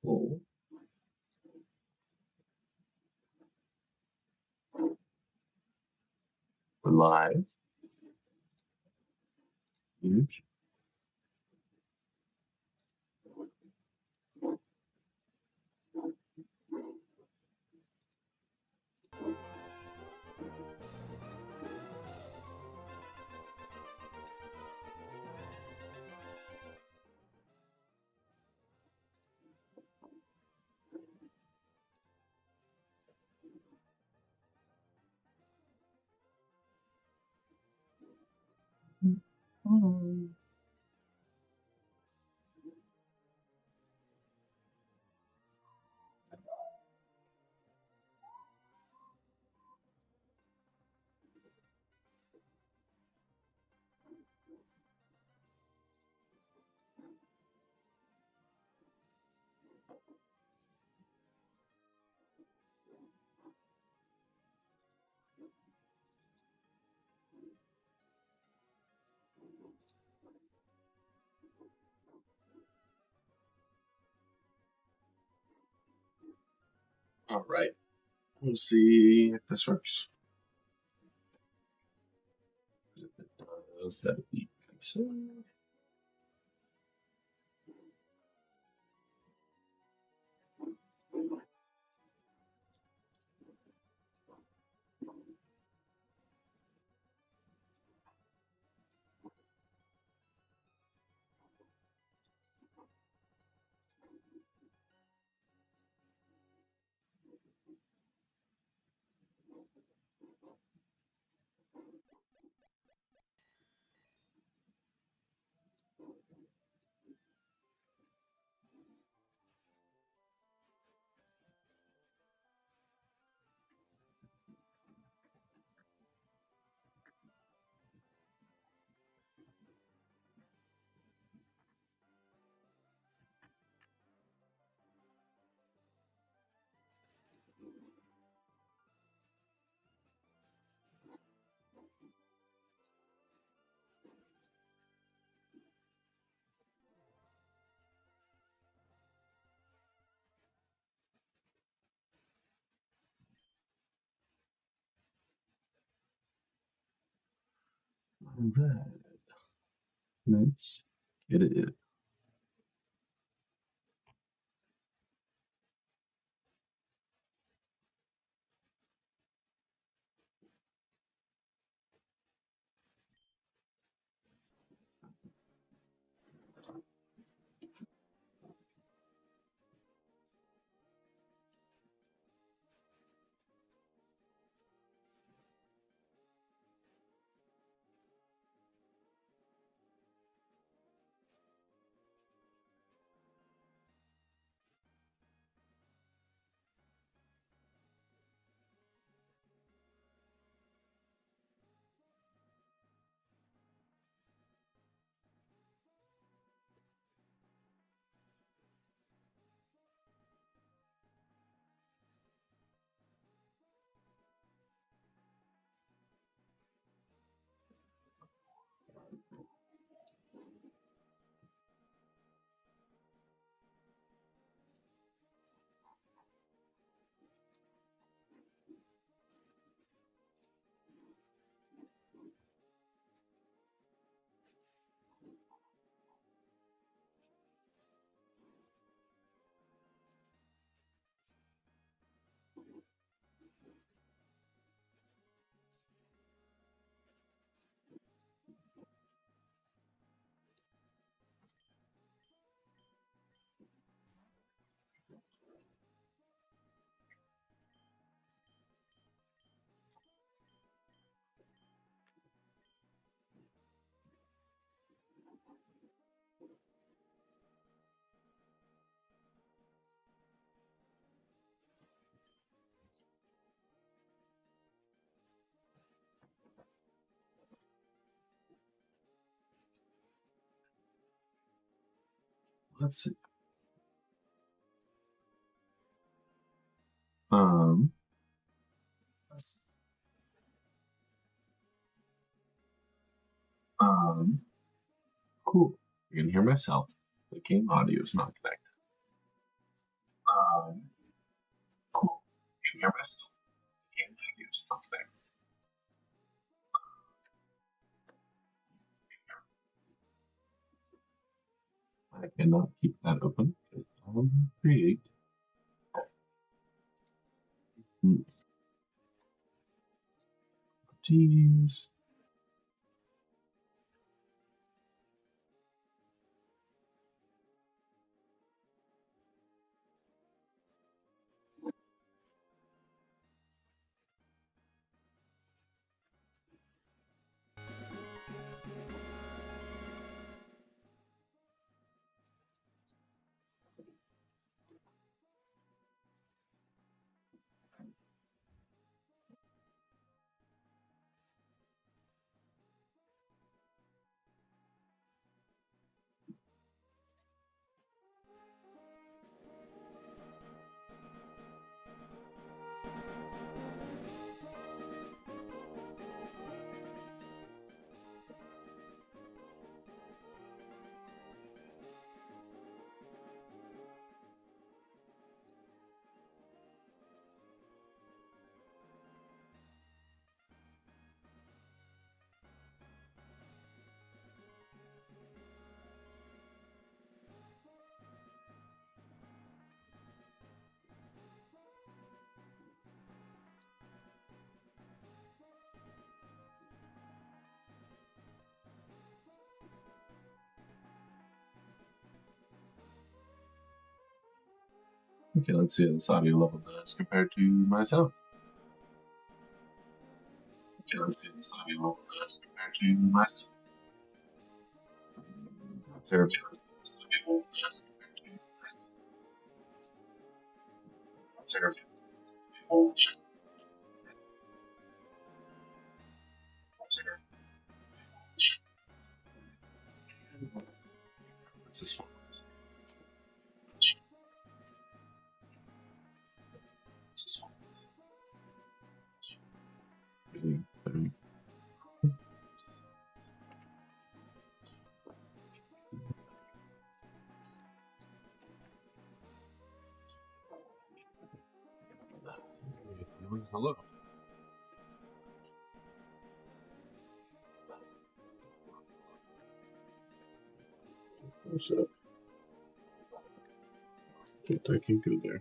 Oh, we're live. Huge. All right. We'll see if this works. If it does, that'd be so. All right. Let's get it. Let's see. Um, let's- cool. I can hear myself. The game audio is not connected. hear myself. I can't hear something. I cannot keep that open. Create. Teams. Okay, let's see how this audio level does compared to my sound. Okay, let's see how this audio level does compared to my sound. Fair chance this audio level does compared to my sound. Fair chance this audio level does. What's this one? What's this one? Really? Hello. What's up? I can go there.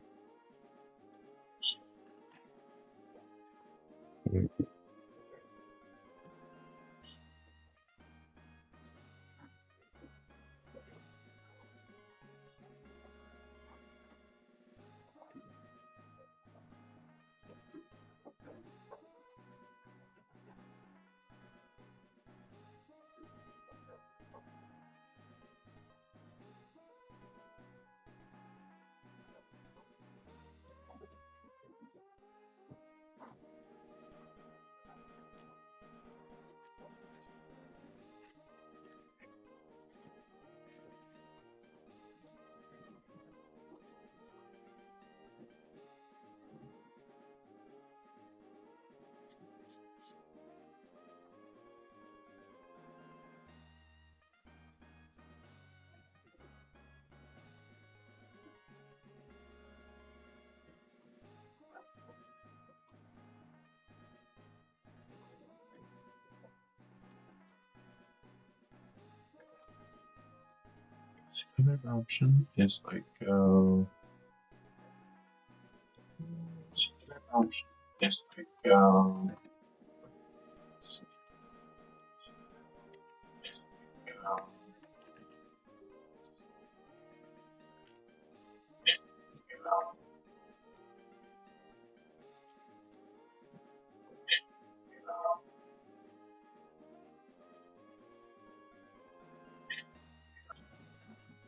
Another option is like another option is like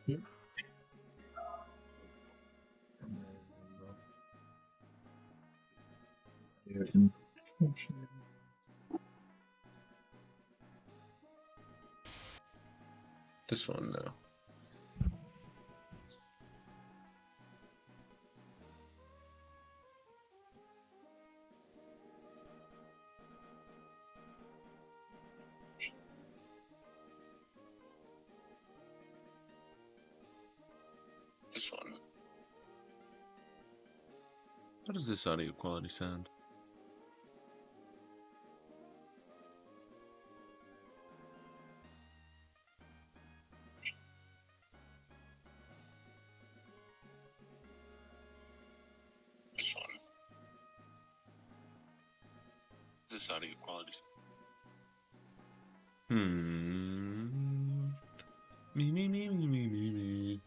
here. Here's an option. This one now. This one. How does this audio quality sound? This one. This audio quality. Me.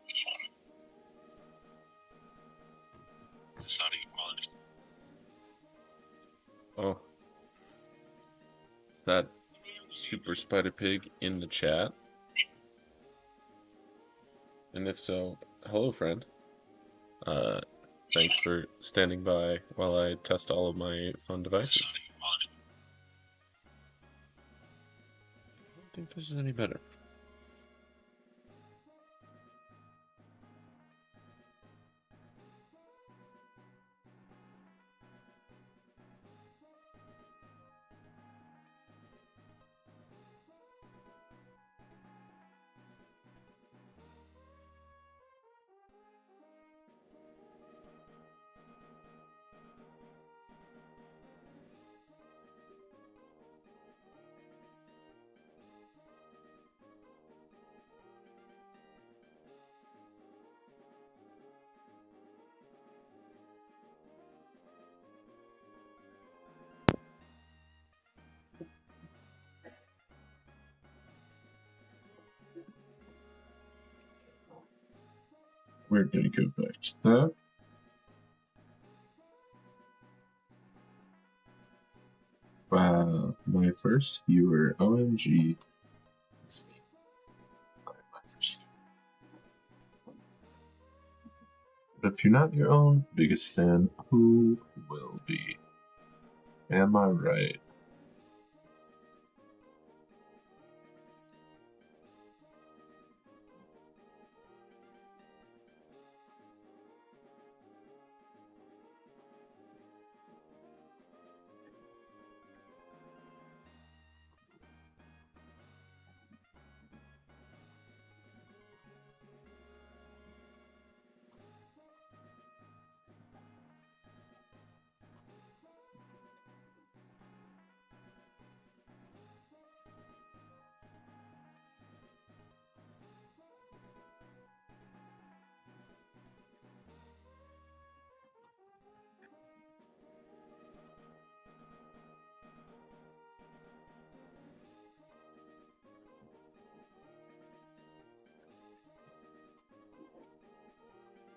This one. This audio quality. Oh, is that Super Spider Pig in the chat? And if so, hello, friend. Thanks for standing by while I test all of my phone devices. I don't think this is any better. We're gonna go back to that. Wow, my first viewer, OMG. That's me. My first viewer. But if you're not your own biggest fan, who will be? Am I right?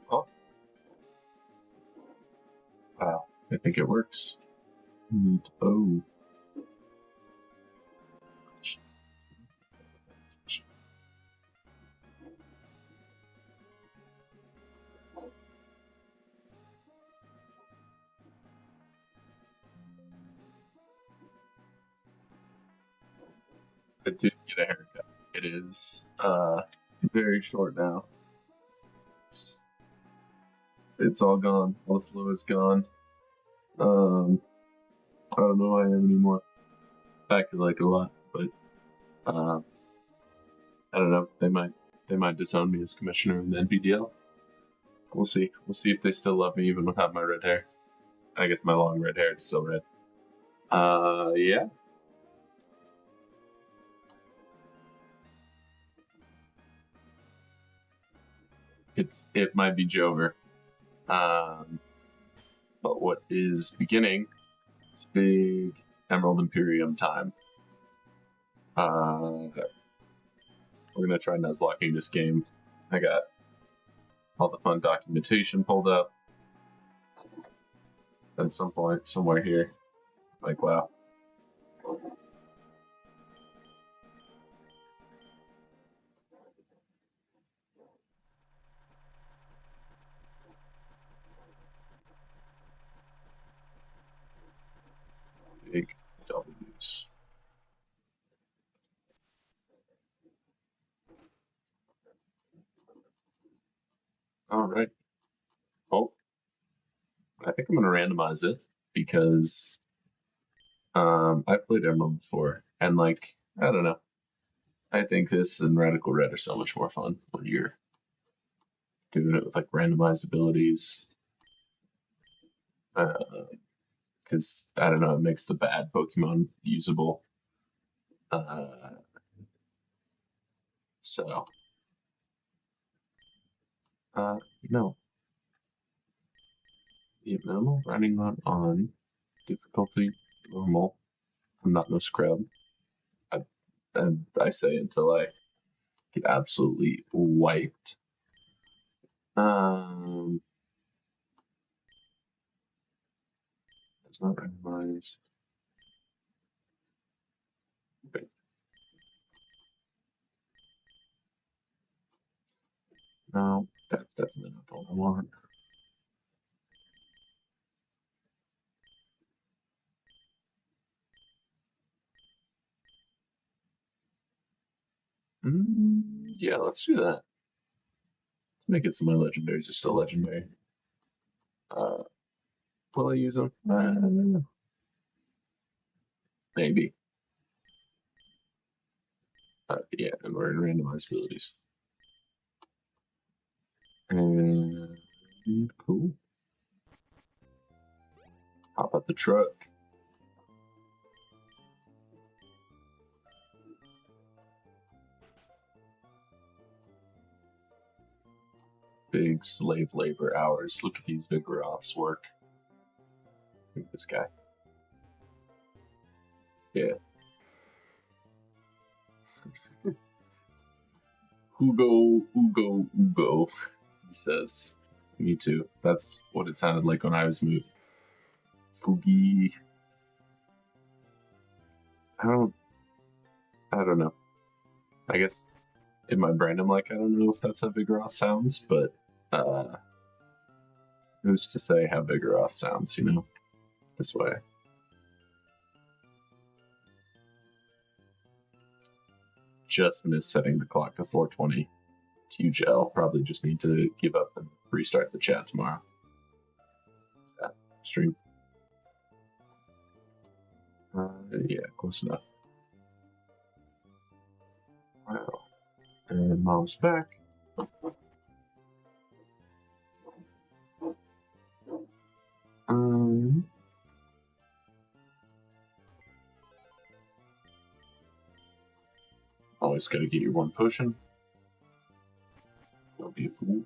Oh, wow. I think it works. Neat. Oh. I did get a haircut. It is very short now. It's all gone. All the flow is gone. I don't know who I am anymore. I could like a lot, but I don't know. They might disown me as commissioner in the NPDL. We'll see. We'll see if they still love me even without my red hair. I guess my long red hair is still red. Yeah. It might be Jover. But what is beginning is big Emerald Imperium time. We're gonna try nuzlocking this game. I got all the fun documentation pulled up at some point somewhere here. Like, wow. Big W's. All right. Oh, I think I'm gonna randomize it because I've played Emerald before, and like I don't know, I think this and Radical Red are so much more fun when you're doing it with like randomized abilities. Because I don't know, it makes the bad Pokemon usable. So, no. The minimal running on difficulty normal. I'm not no scrub. And I say until I get absolutely wiped. It's not randomized. Wait. No, that's definitely not the one I want. Yeah, let's do that. Let's make it so my legendaries are still legendary. Will I use them? Maybe. Yeah, and we're in randomized abilities. And cool. Hop up the truck. Big slave labor hours. Look at these Vigoroths work. Look at this guy. Yeah. Ugo, he says. Me too. That's what it sounded like when I was moving. Fugi. I don't know. I guess in my brain I'm like, I don't know if that's how Vigoroth sounds, but who's to say how Vigoroth sounds, you know? This way. Just missed setting the clock to 4:20. It's huge L. Probably just need to give up and restart the chat tomorrow. Yeah, stream. Yeah, close enough. Wow. And mom's back. Always gotta get your one potion. Don't be a fool.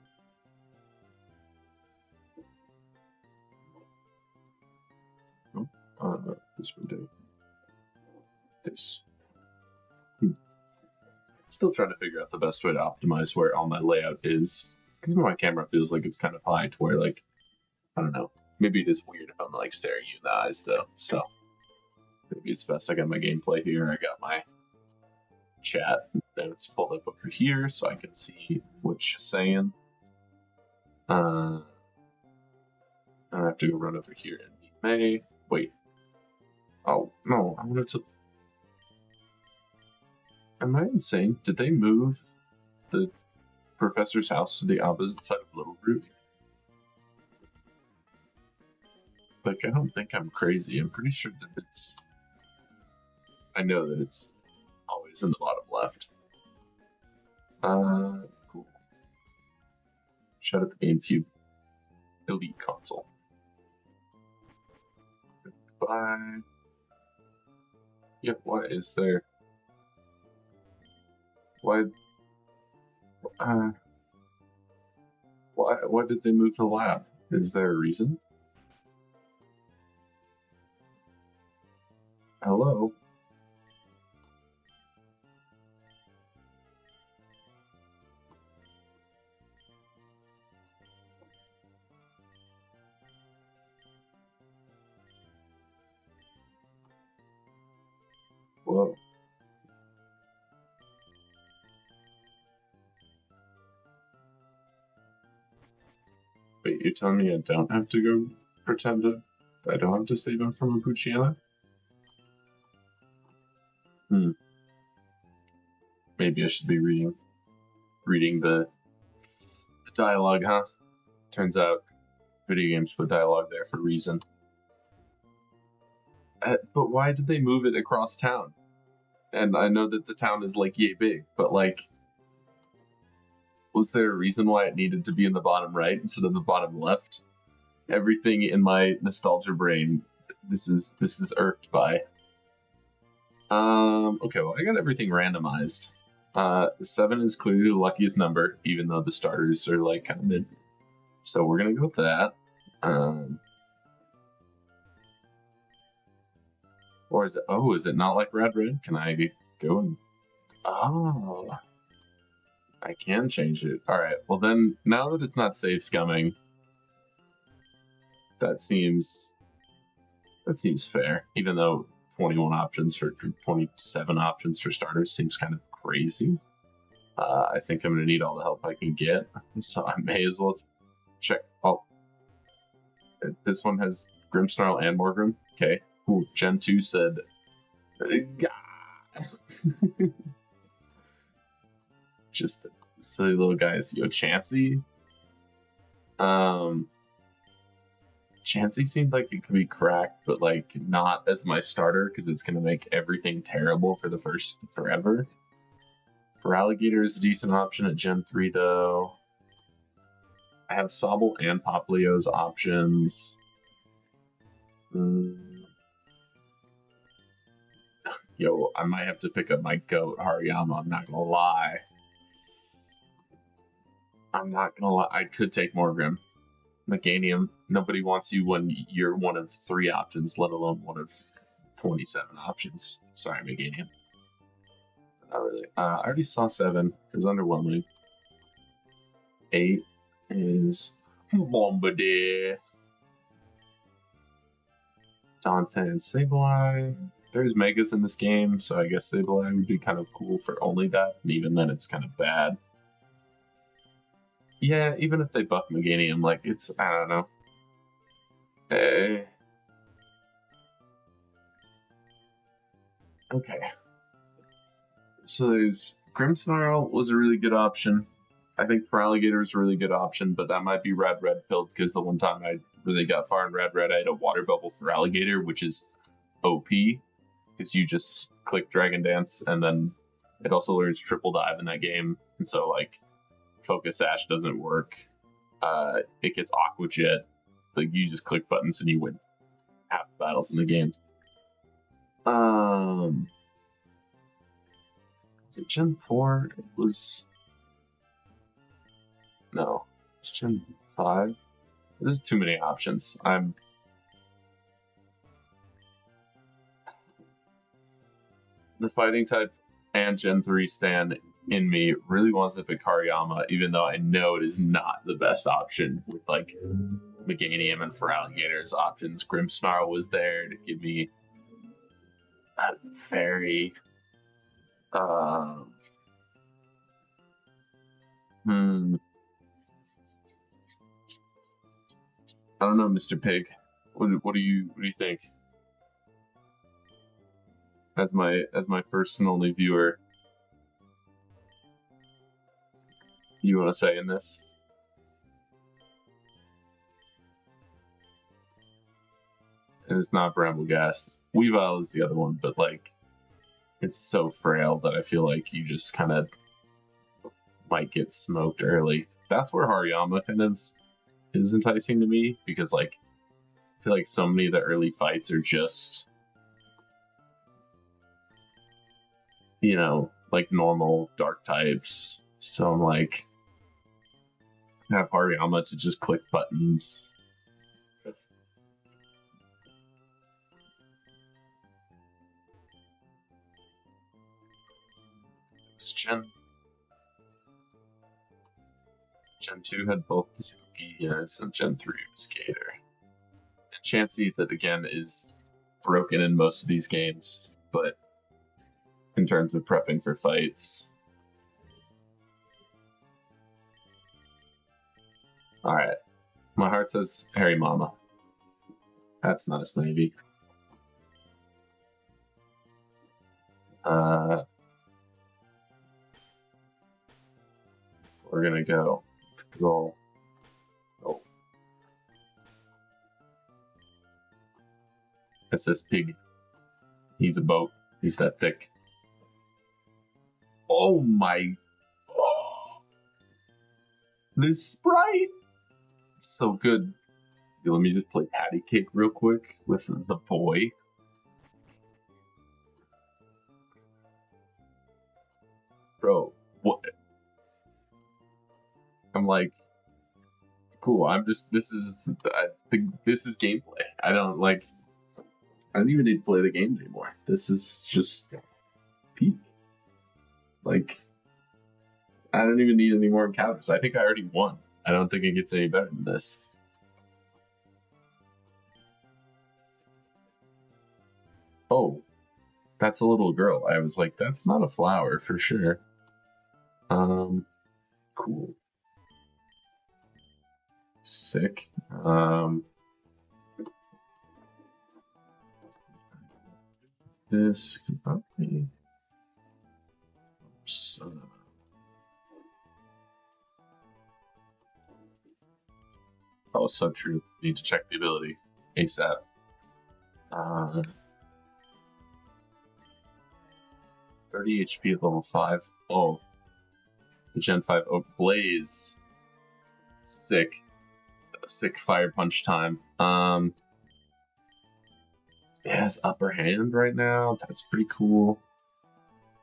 This one do. This. Still trying to figure out the best way to optimize where all my layout is. Because my camera feels like it's kind of high to where, like, I don't know. Maybe it is weird if I'm, like, staring you in the eyes, though. So, maybe it's best I got my gameplay here. I got my chat. And it's pulled up over here so I can see what she's saying. I have to run over here and meet May. Wait. Oh, no. I wanted to... Am I insane? Did they move the professor's house to the opposite side of Little Root? Like, I don't think I'm crazy. I'm pretty sure that it's... I know that it's always in the bottom left. Cool. Shut up the GameCube. Elite console. Goodbye. Yeah, what is there? Why did they move the lab? Is there a reason? Hello? Whoa. Wait, you're telling me I don't have to go pretend to... I don't have to save him from a Puchiana? Maybe I should be reading the dialogue, huh? Turns out video games put dialogue there for a reason. But why did they move it across town? And I know that the town is like yay big, but like, was there a reason why it needed to be in the bottom right instead of the bottom left? Everything in my nostalgia brain, this is irked by. Okay, well, I got everything randomized. 7 is clearly the luckiest number, even though the starters are like kind of mid. So we're gonna go with that. Or is it? Oh, is it not like red? Can I go and? Oh, I can change it. All right. Well, then now that it's not safe scumming, that seems fair. Even though 21 options for 27 options for starters seems kind of crazy. I think I'm gonna need all the help I can get, so I may as well check. Oh, this one has Grimmsnarl and Morgrim. Okay. Ooh, Gen 2 said, just the silly little guys. Yo, Chansey. Chansey seemed like it could be cracked, but like not as my starter because it's gonna make everything terrible for the first forever. For Alligator is a decent option at Gen 3 though. I have Sobble and Poplio's options. Yo, I might have to pick up my goat, Hariyama, I'm not gonna lie. I could take Morgrim. Meganium, nobody wants you when you're one of 3 options, let alone one of 27 options. Sorry, Meganium. Not really. I already saw 7. It was underwhelming. 8 is Bombardier. Donphan and Sableye. There's Megas in this game, so I guess Sableye would be kind of cool for only that, and even then it's kind of bad. Yeah, even if they buff Meganium, like, it's, I don't know. Okay. So there's Grimmsnarl was a really good option. I think for Alligator is a really good option, but that might be red pilled because the one time I really got far in red, I had a water bubble for Alligator, which is OP because you just click Dragon Dance and then it also learns triple dive in that game, and so like Focus Sash doesn't work. It gets Aqua Jet. Like you just click buttons and you win half the battles in the game. Was it Gen 4? It was. No. It's Gen 5. There's too many options. The fighting type and Gen 3 stand in me really wants to pick Hariyama, even though I know it is not the best option with like Meganium and for Alligator's options. Grimmsnarl was there to give me a very I don't know, Mr. Pig. What do you think? As my first and only viewer, you want to say in this? And it's not Brambleghast. Weavile is the other one, but like, it's so frail that I feel like you just kind of might get smoked early. That's where Hariyama kind of is enticing to me, because like, I feel like so many of the early fights are just, you know, like normal dark types. So I'm like, have Hariyama to just click buttons. Gen 2 had both the Spookies and Gen 3 was Gator. And Chansey, that again is broken in most of these games, but in terms of prepping for fights. Alright. My heart says Harry Mama. That's not a Snivy. We're gonna go. Oh. It's this pig. He's a boat. He's that thick. Oh my. Oh, this sprite. It's so good. Let me just play patty cake real quick with the boy. Bro, what? I'm like, cool. I think this is gameplay. I don't even need to play the game anymore. This is just peak. Like, I don't even need any more encounters. I think I already won. I don't think it gets any better than this. Oh, that's a little girl. I was like, that's not a flower for sure. Cool. Sick. This could probably. Oh, so true. Need to check the ability ASAP. 30 HP at level 5. Oh, the Gen 5 Oak Blaze. Sick. Sick fire punch time. It has upper hand right now. That's pretty cool.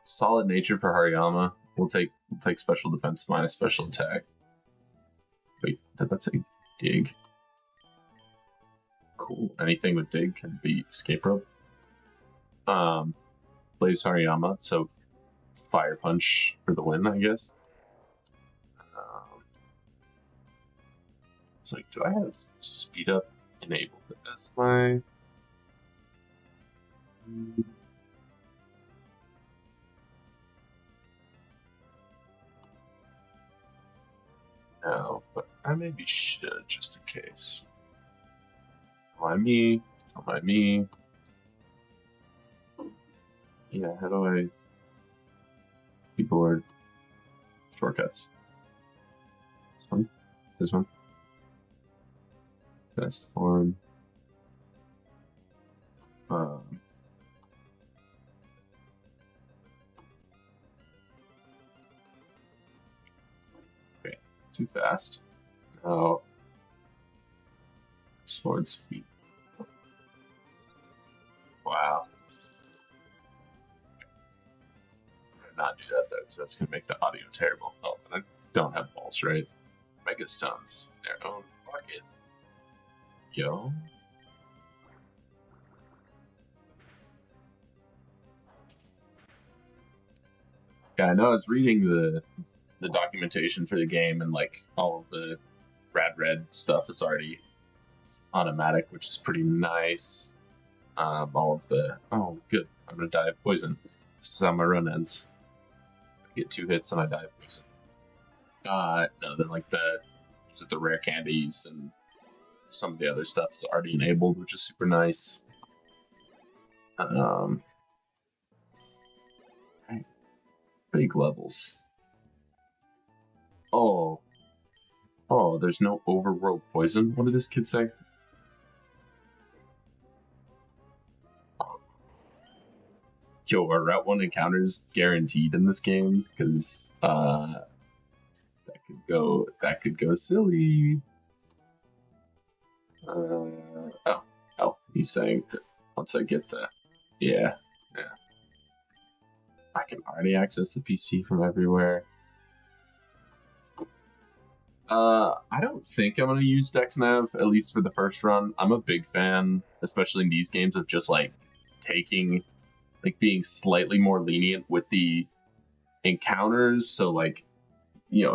Solid nature for Hariyama. We'll take special defense minus special attack. Wait, did that say dig? Cool. Anything with dig can be escape rope. Blaze Hariyama, so fire punch for the win, I guess. It's like, do I have speed up enabled as my? No, but I maybe should just in case. Don't mind me. Don't mind me. Yeah, how do I keyboard shortcuts? This one? This one? Best form. Okay, too fast. Now, sword speed. Wow. Not do that though, because that's gonna make the audio terrible. Oh, and I don't have balls, right? Mega stuns in their own pocket. Yo. Yeah, I know. I was reading the documentation for the game, and like all of the rad red stuff is already automatic, which is pretty nice. All of the good. I'm gonna die of poison. This is how my run ends. I get 2 hits and I die of poison. No, then like the rare candies and some of the other stuff is already enabled, which is super nice. Big levels. Oh, there's no overworld poison. What did this kid say? Yo, are Route 1 encounters guaranteed in this game? Because that could go silly. He's saying that once I get the yeah. I can already access the PC from everywhere. I don't think I'm gonna use DexNav, at least for the first run. I'm a big fan, especially in these games, of just like being slightly more lenient with the encounters. So like,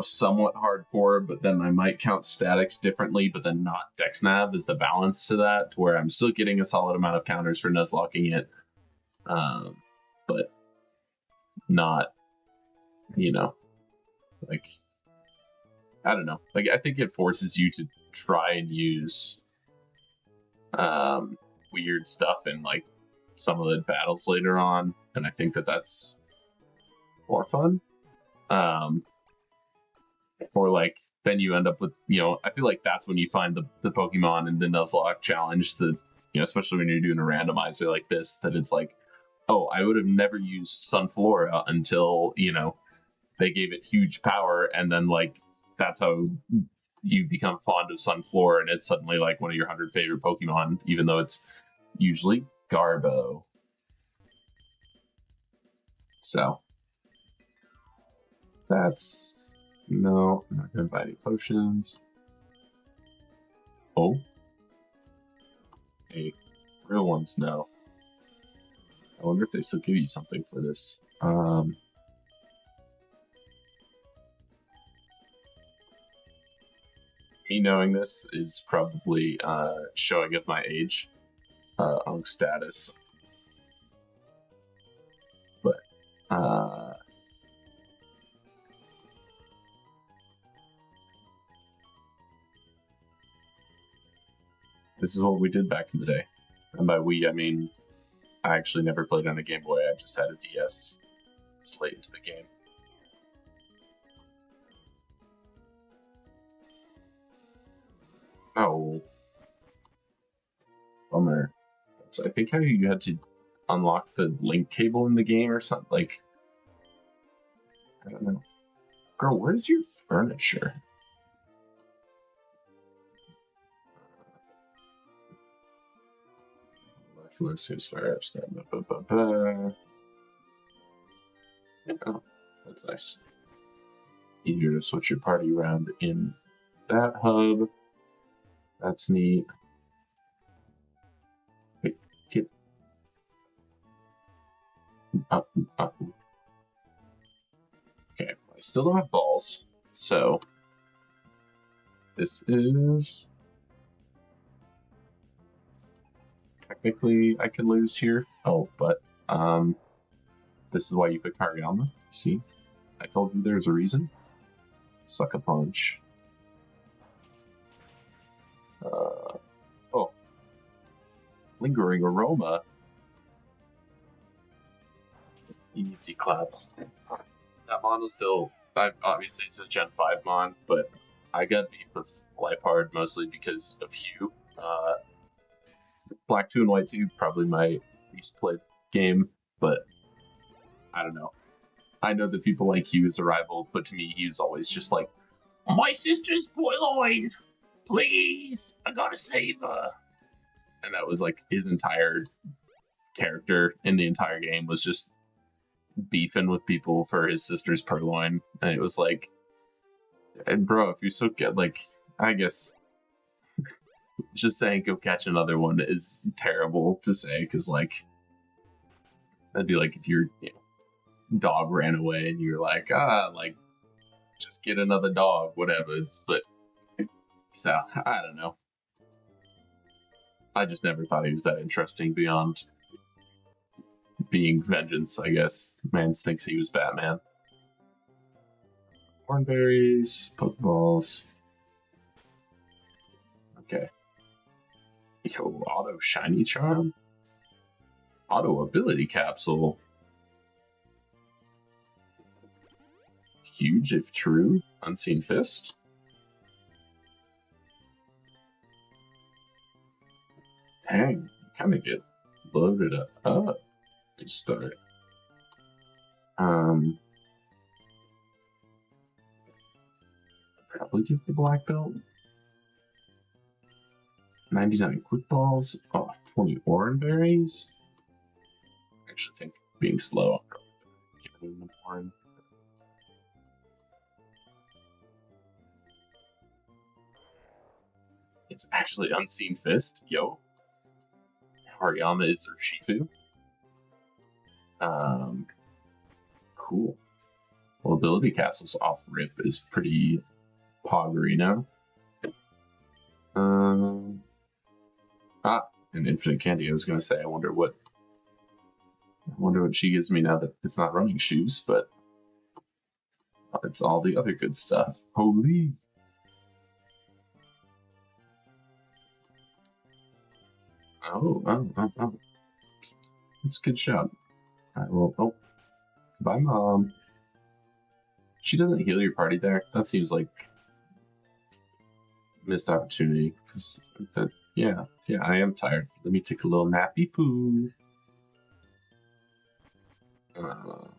somewhat hardcore, but then I might count statics differently, but then not DexNav is the balance to that, to where I'm still getting a solid amount of counters for nuzlocking it. But not, like, I don't know. Like, I think it forces you to try and use weird stuff in like some of the battles later on, and I think that's more fun. Or like then you end up with, I feel like that's when you find the Pokemon in the Nuzlocke challenge that, especially when you're doing a randomizer like this, that it's like, oh, I would have never used Sunflora until, you know, they gave it huge power, and then, like, that's how you become fond of Sunflora, and it's suddenly, like, one of your 100 favorite Pokemon, even though it's usually Garbo. So, that's... No, I'm not going to buy any potions. Oh. Hey, real ones, no. I wonder if they still give you something for this. Me knowing this is probably showing of my age on status. But, this is what we did back in the day. And by we, I mean, I actually never played on a Game Boy, I just had a DS. It's late into the game. Oh. Bummer. That's, I think, how you had to unlock the link cable in the game or something. Like, I don't know. Girl, where's your furniture? Lifeless is first. Oh, that's nice. Easier to switch your party around in that hub. That's neat. Wait, get up, up. Okay, I still don't have balls, so this is technically I could lose here. Oh, but this is why you pick Hariyama. See, I told you there's a reason. Suck a punch. Oh, lingering aroma. Easy claps. That mon was still, obviously it's a Gen 5 mon, but I got beef with Liepard mostly because of Hugh. Black 2 and White 2, probably my least played game, but I don't know. I know that people like Hugh as a rival, but to me, he was always just like, my sister's boiling! Please! I gotta save her! And that was like his entire character in the entire game was just beefing with people for his sister's purloin. And it was like, bro, if you're so good, like, I guess just saying go catch another one is terrible to say, because, like, that'd be like if your dog ran away and you're like, like, just get another dog, whatever. But, so, I don't know. I just never thought he was that interesting beyond being vengeance, I guess. Man thinks he was Batman. Cornberries, Pokeballs. Okay. Yo, Auto Shiny Charm? Auto Ability Capsule. Huge if true. Unseen Fist. Dang, kind of get loaded up to start. Probably give the black belt. 99 quick balls. Oh, 20 orange berries. I actually think being slow, I'll probably give him an orange. It's actually Unseen Fist. Yo. Hariyama is Urshifu. Cool. Well, Ability Capsule's off rip is pretty poggery now. An Infinite Candy. I was gonna say, I wonder what she gives me now that it's not running shoes, but it's all the other good stuff. Holy. Oh. It's a good shot. Alright, well, oh. Bye, Mom. She doesn't heal your party there. That seems like missed opportunity. Because, yeah, I am tired. Let me take a little nappy poo. Not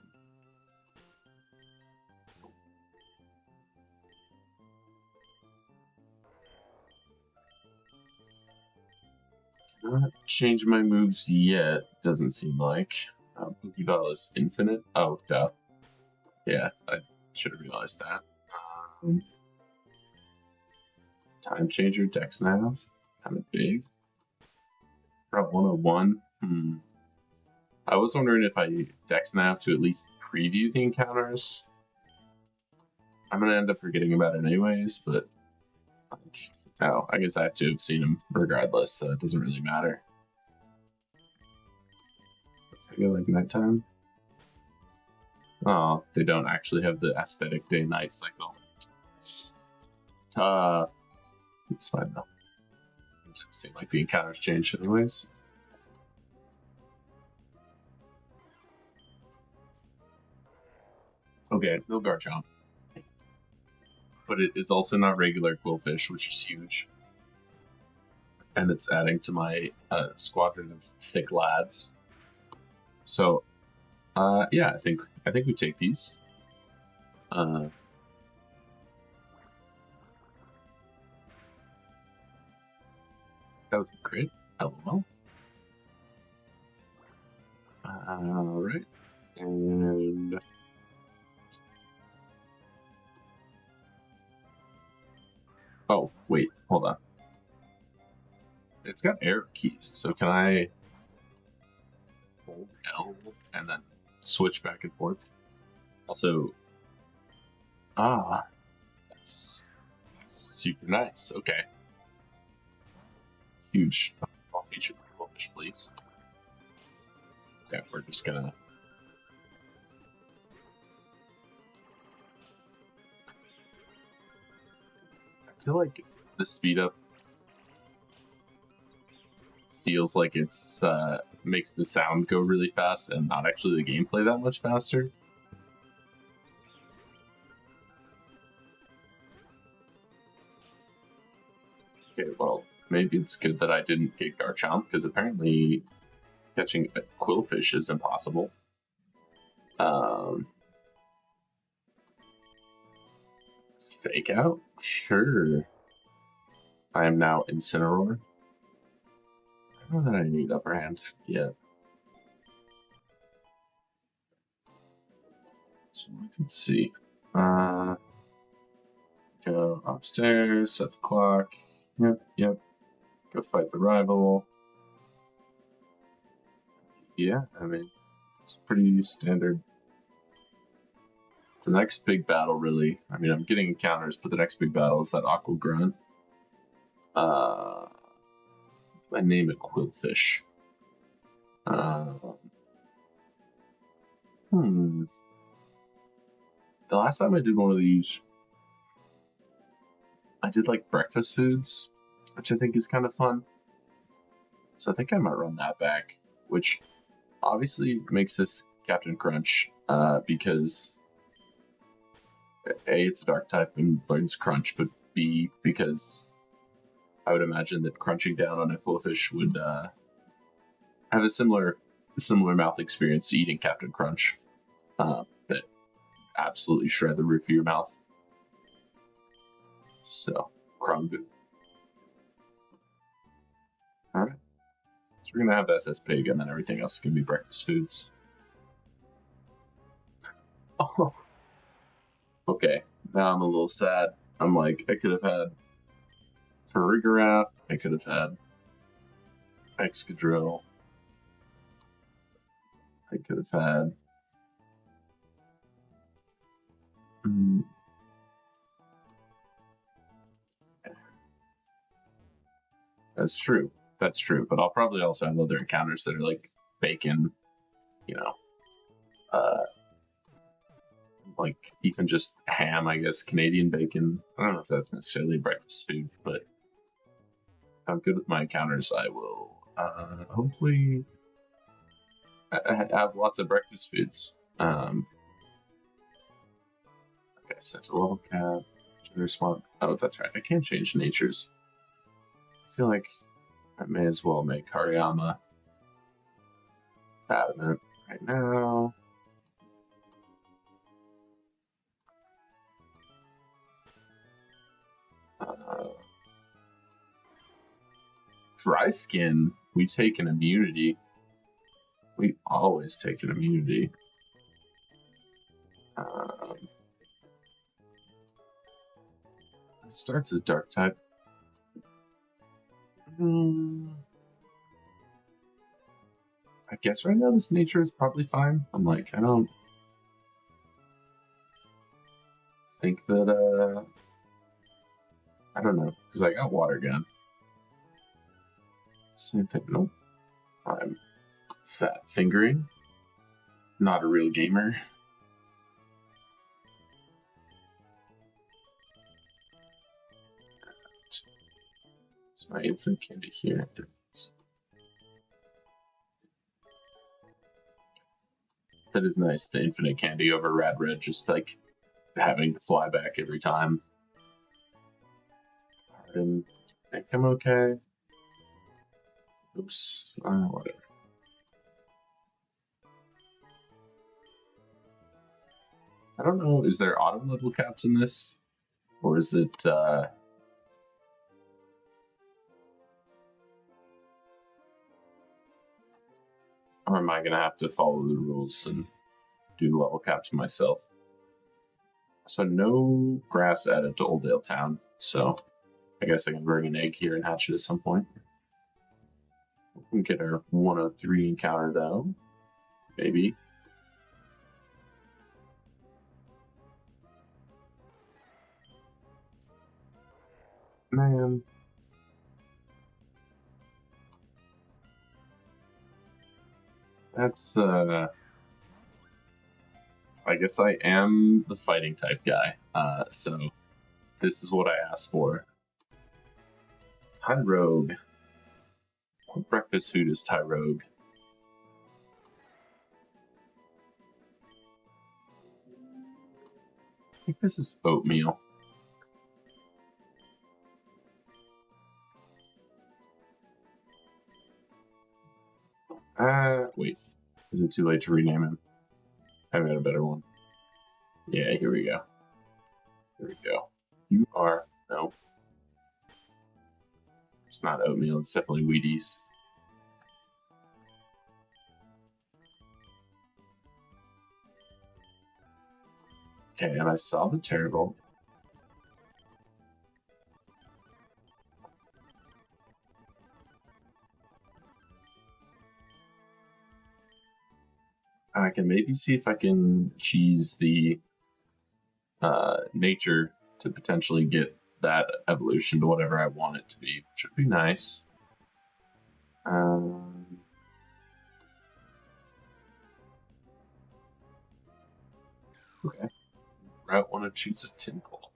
change my moves yet, doesn't seem like. Pokeball is infinite. Oh, duh. Yeah, I should have realized that. Time changer, Dex Nav. Kind of big. Route 101. I was wondering if I Dex Nav to at least preview the encounters. I'm gonna end up forgetting about it anyways, but like, oh, I guess I have to have seen them regardless, so it doesn't really matter. If I go like nighttime. Oh, they don't actually have the aesthetic day-night cycle. It's fine though. It doesn't seem like the encounters changed anyways. Okay, it's no Garchomp. But it is also not regular Quillfish, which is huge. And it's adding to my squadron of thick lads. So, yeah, I think we take these. That was great. LOL. Alright. And oh, wait, hold on. It's got arrow keys, so can I hold L and then switch back and forth? Also, that's super nice. Okay. Huge ball feature for Quillfish, please. Okay, we're just gonna. I feel like the speed up feels like it's makes the sound go really fast and not actually the gameplay that much faster. Okay, well, maybe it's good that I didn't get Garchomp, because apparently catching a Quillfish is impossible. Fake out? Sure. I am now Incineroar. I don't know that I need upper hand yet. So we can see. Go upstairs, set the clock. Yep. Go fight the rival. Yeah, I mean, it's pretty standard. The next big battle, really. I mean, I'm getting encounters, but the next big battle is that Aqua Grunt. I name it Quillfish. The last time I did one of these, I did like breakfast foods, which I think is kind of fun. So I think I might run that back, which obviously makes this Captain Crunch, because A, it's a dark type and learns Crunch, but B, because I would imagine that crunching down on a Quillfish would have a similar mouth experience to eating Captain Crunch, that absolutely shred the roof of your mouth. So, Krungu. Alright. So we're gonna have SS Pig, and then everything else is gonna be breakfast foods. Oh. Okay, now I'm a little sad. I'm like, I could have had Farigiraf, I could have had Excadrill, I could have had That's true. That's true. But I'll probably also have other encounters that are like bacon, you know, like even just ham, I guess, Canadian bacon. I don't know if that's necessarily breakfast food, but if I'm good with my encounters, I will hopefully have lots of breakfast foods. Okay, so it's a level cap. Oh, that's right. I can't change natures. I feel like I may as well make Hariyama adamant right now. Dry skin, we take an immunity. We always take an immunity. It starts as dark type. I guess right now this nature is probably fine. I'm like, I don't think that, I don't know, because I got water gun. Same thing, nope. I'm fat fingering. Not a real gamer. It's my infinite candy here. That is nice, the infinite candy over Rad Red, just like having to fly back every time. I think I'm okay. Oops, whatever. I don't know, is there auto level caps in this? Or is it, or am I gonna have to follow the rules and do level caps myself? So no grass added to Oldale Town, so I guess I can bring an egg here and hatch it at some point. We can get our 103 encounter though. Maybe. Man. That's, I guess I am the fighting type guy, so this is what I asked for. Thai Rogue. What breakfast food is Thai Rogue? I think this is oatmeal. Wait. Is it too late to rename him? I've got a better one. Yeah, here we go. Here we go. You are... No. It's not oatmeal, it's definitely Wheaties. Okay, and I saw the terrible. I can maybe see if I can cheese the nature to potentially get that evolution to whatever I want it to be, which would be nice. Okay. Route 1 to choose a Timple.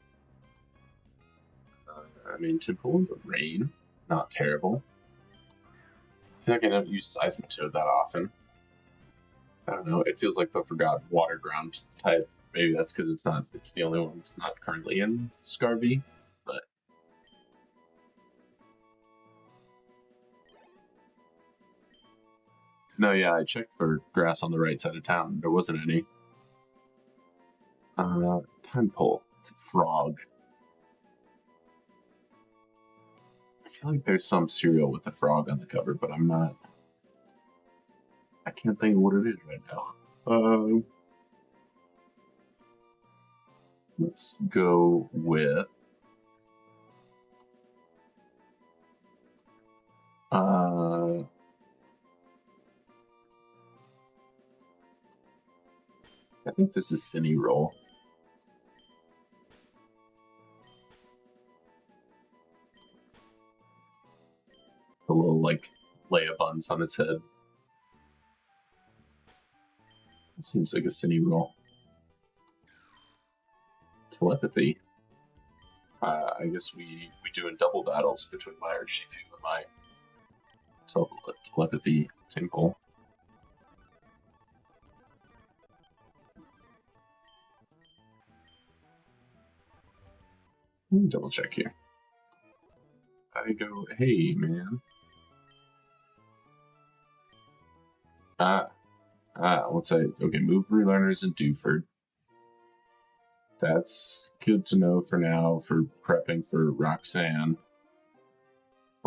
I mean, Timple in the rain, not terrible. I feel like I don't use Seismitoad that often. I don't know, it feels like the forgotten water ground type. Maybe that's because it's the only one that's not currently in Scarby, but. No, yeah, I checked for grass on the right side of town. There wasn't any. Timepole. It's a frog. I feel like there's some cereal with a frog on the cover, but I'm not. I can't think of what it is right now. Let's go with. I think this is Cine Roll. The little, like, Leia buns on its head. It seems like a Cine Roll. Telepathy. I guess we do in double battles between my Urshifu and my telepathy Timple. Let me double check here. I go, hey man. What's I? Okay, move relearners in Dewford. That's good to know for now for prepping for Roxanne.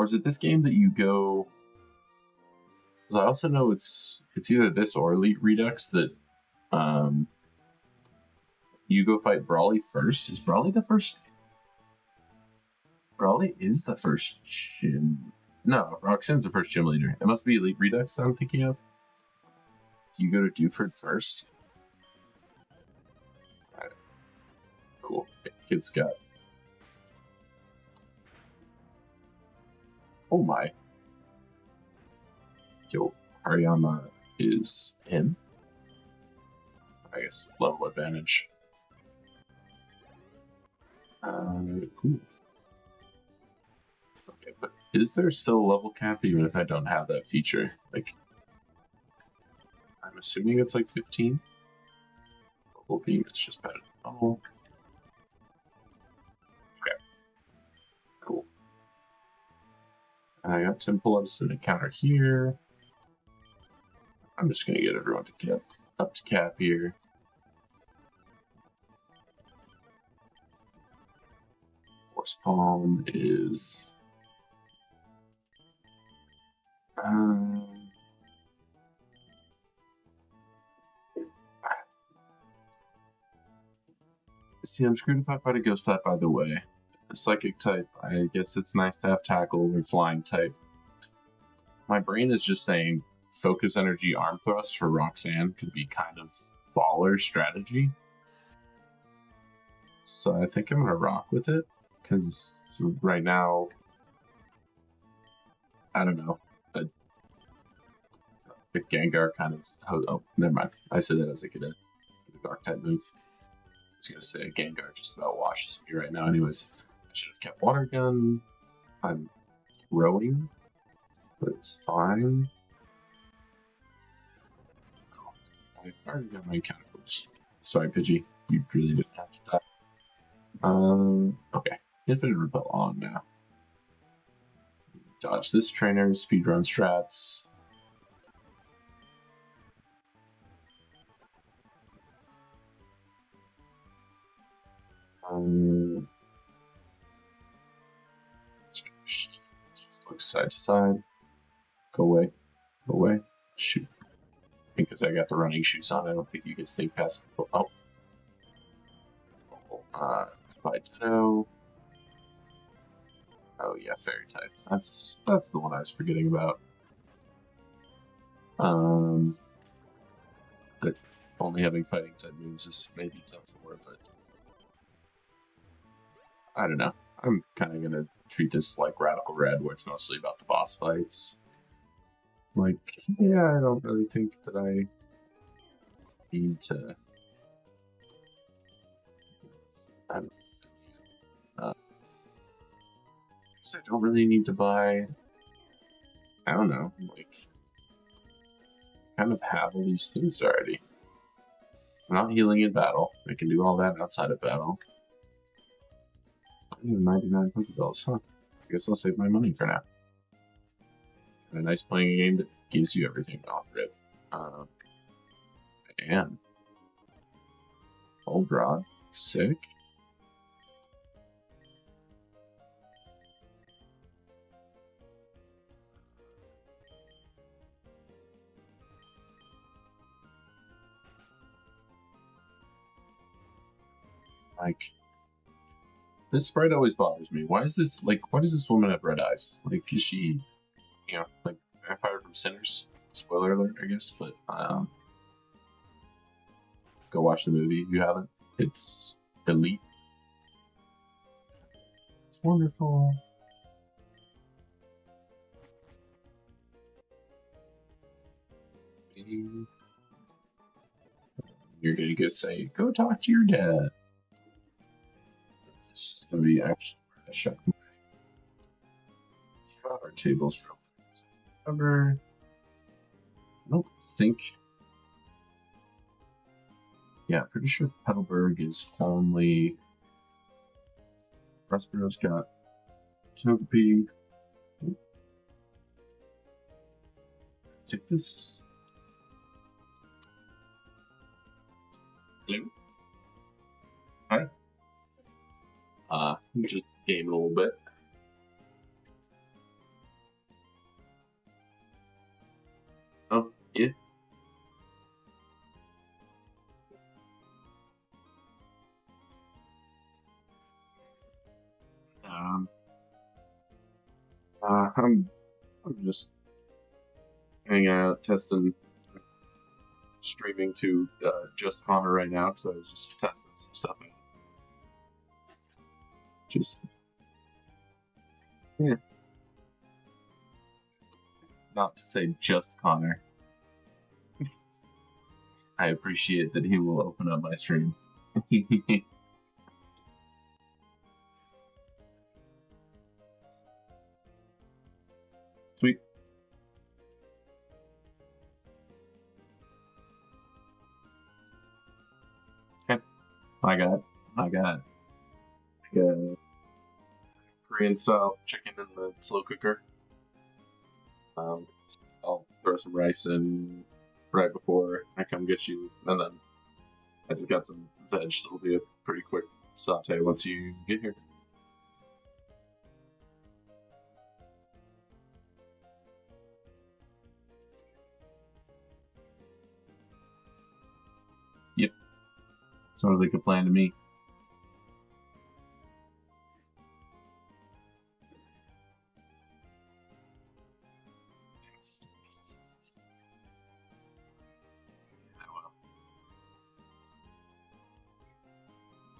Or is it this game that you go? Because I also know it's either this or Elite Redux that you go fight Brawly first. Is Brawly the first? Brawly is the first gym. No, Roxanne's the first gym leader. It must be Elite Redux that I'm thinking of. Do you go to Dewford first? Alright. Cool. Kid's got. Oh my. Yo, Hariyama is him. I guess level advantage. Cool. Okay, but is there still a level cap even if I don't have that feature? Like, I'm assuming it's like 15. Bubble Beam is just better than normal. Okay. Cool. I got 10 pull-ups and a counter here. I'm just gonna get everyone to get up to cap here. Force Palm is see, I'm screwed if I fight a ghost type either way. A psychic type, I guess it's nice to have tackle, or flying type. My brain is just saying focus energy arm thrust for Roxanne could be kind of baller strategy. So I think I'm gonna rock with it, because right now, I don't know. The Gengar kind of. Oh, never mind. I said that as like a dark type move. I was gonna say Gengar just about washes me right now. Anyways, I should have kept Water Gun. I'm throwing, but it's fine. Oh, I already got my encounter boost. Sorry, Pidgey. You really didn't have to die. Okay. Infinite Repel on now. Dodge this trainer, speedrun strats. Just look side to side. Go away. Go away. Shoot. Because I got the running shoes on, I don't think you can sneak past me. Oh. Goodbye, Ditto. Oh yeah, Fairy type. That's the one I was forgetting about. But only having fighting type moves is maybe tough for it, but I don't know. I'm kind of gonna treat this like Radical Red, where it's mostly about the boss fights. Like, yeah, I don't really think that I need to. I don't really need to buy. I don't know, like, kind of have all these things already. I'm not healing in battle. I can do all that outside of battle. I have 99 Pokeballs, huh? I guess I'll save my money for now. Kind of nice playing a game that gives you everything off rip. And Old Rod, sick. Like, this sprite always bothers me. Why is this, like, why does this woman have red eyes? Like, is she, you know, like, vampire from Sinners? Spoiler alert, I guess, but, go watch the movie if you haven't. It's elite. It's wonderful. You're gonna go say, go talk to your dad. This is gonna be actually where I shut my our tables real quick. Cover. I don't think. Yeah, pretty sure Petalburg is only. Prospero's got Togepi. Take this. Hello? Hi. Just game a little bit. I'm just hanging out, testing, streaming to Just Connor right now because I was just testing some stuff out. Just, yeah. Not to say just Connor. I appreciate that he will open up my stream. Sweet. Okay. I got a Korean style chicken in the slow cooker. I'll throw some rice in right before I come get you, and then I just got some veg that'll be a pretty quick saute once you get here. Yep. Sounds like a plan to me.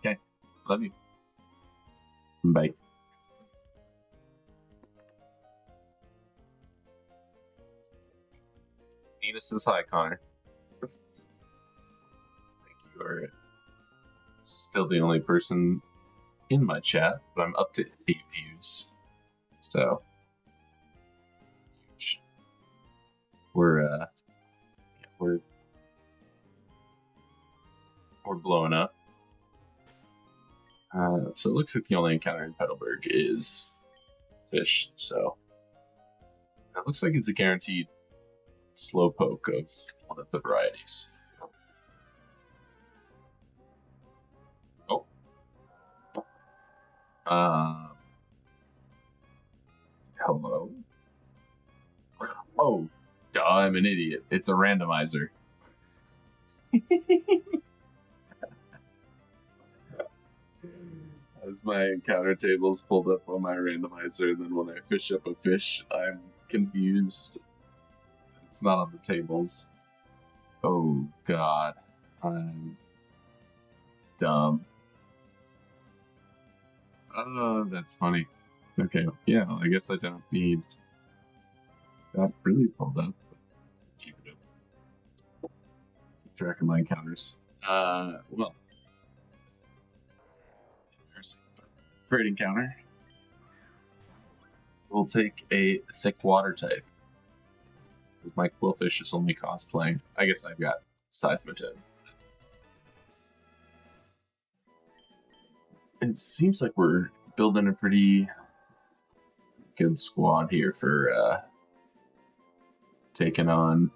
Okay. Love you. Bye. Nina says hi, Connor. I think you are still the only person in my chat, but I'm up to 8 views. So huge. We're blowing up. So it looks like the only encounter in Petalburg is fish, so it looks like it's a guaranteed slowpoke of one of the varieties. Oh. Hello. Oh, duh, I'm an idiot. It's a randomizer. As my encounter table's pulled up on my randomizer, then when I fish up a fish, I'm confused. It's not on the tables. Oh god, I'm dumb. Oh, that's funny. Okay, yeah, I guess I don't need that really pulled up. Keep it up. Keep track of my encounters. Well. Great encounter. We'll take a thick water type. Because my quillfish is only cosplaying. I guess I've got Seismitoad. It seems like we're building a pretty good squad here for taking on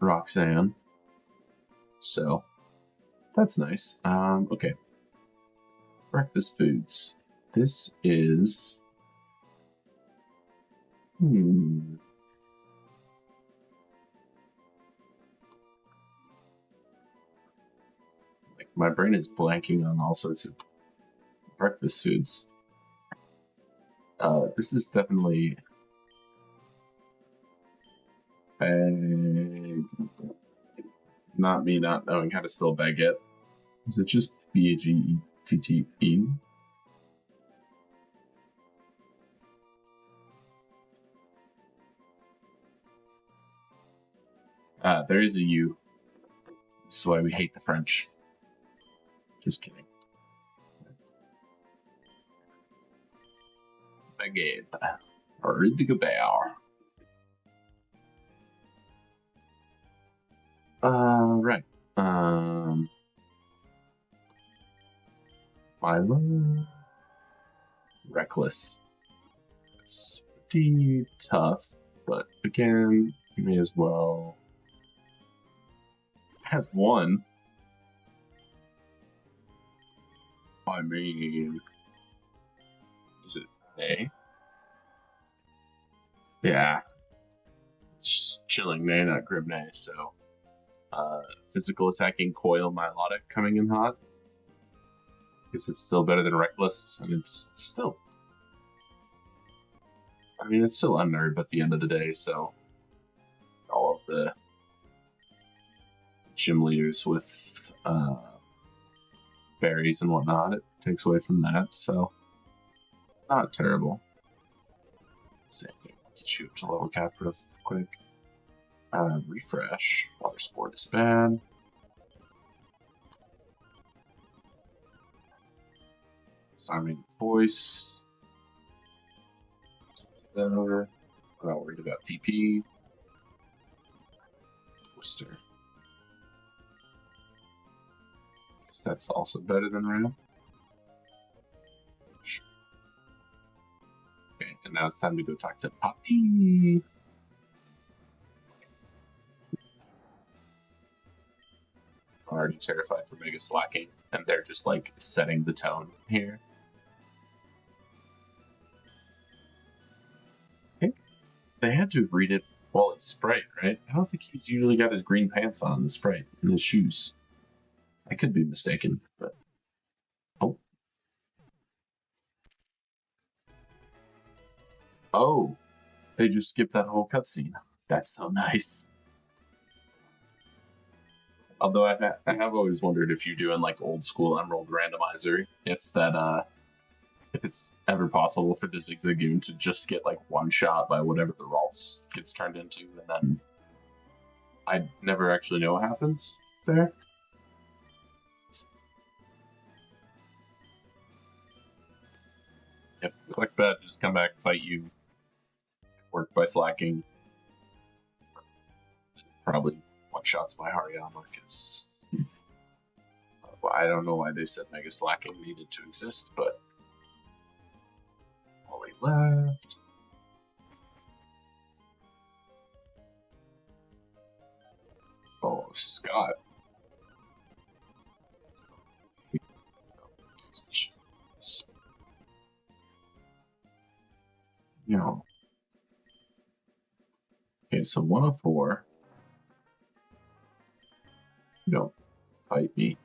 Roxanne. So that's nice. Okay. Breakfast foods. This is like my brain is blanking on all sorts of breakfast foods. This is definitely not me not knowing how to spell baguette. Is it just B-A-G-E-T-T-E? There is a U. This is why we hate the French. Just kidding. Baguette. Rue de Gabert. Right. Milo. Reckless. It's pretty tough, but again, you may as well have one. I mean, is it A? Yeah. It's chilling Nay, not Grim Nay, so physical attacking coil milotic coming in hot. Guess it's still better than reckless, and it's still I mean, it's still unnerved at the end of the day, so all of the gym leaders with berries and whatnot, it takes away from that, so not terrible. Same thing. Let's shoot to level cap real quick. Refresh. Water sport is bad. Disarming voice. We're not worried about PP. Twister. Guess that's also better than Ram. Okay, and now it's time to go talk to Poppy. I'm already terrified for Mega Slacking, and they're just like setting the tone here. I think they had to read it while it's Sprite, right? I don't think he's usually got his green pants on, the Sprite, and his shoes. I could be mistaken, but... Oh. Oh! They just skipped that whole cutscene. That's so nice. Although I have always wondered if you do in like old school Emerald Randomizer, if it's ever possible for the Zigzagoon to just get like one shot by whatever the Ralts gets turned into, and then I never actually know what happens there. Yep, collect badges, come back, fight you, work by slacking. Probably one shots by Hariyama, because I don't know why they said Mega Slacking needed to exist, but all he left. Oh, Scott. You know. Okay, so 104. You don't fight me.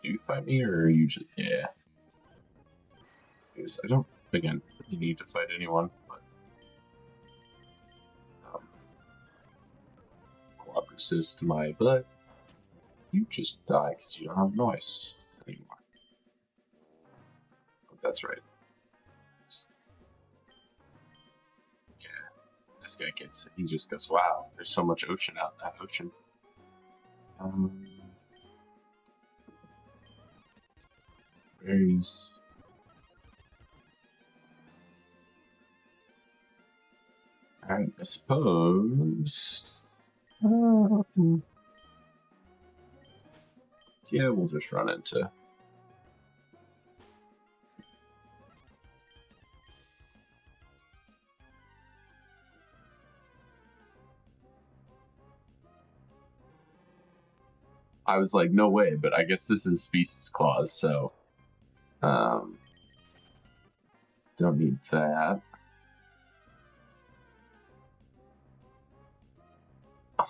Do you fight me, or are you just... Yeah. Because I don't, again, really need to fight anyone, but... Quad resist my butt. You just die because you don't have noise anymore. Oh, that's right. Yeah, this guy gets it. He just goes, wow, there's so much ocean out in that ocean. Berries. Alright, I suppose... yeah, we'll just run into... I was like, no way, but I guess this is species clause, so... don't need that.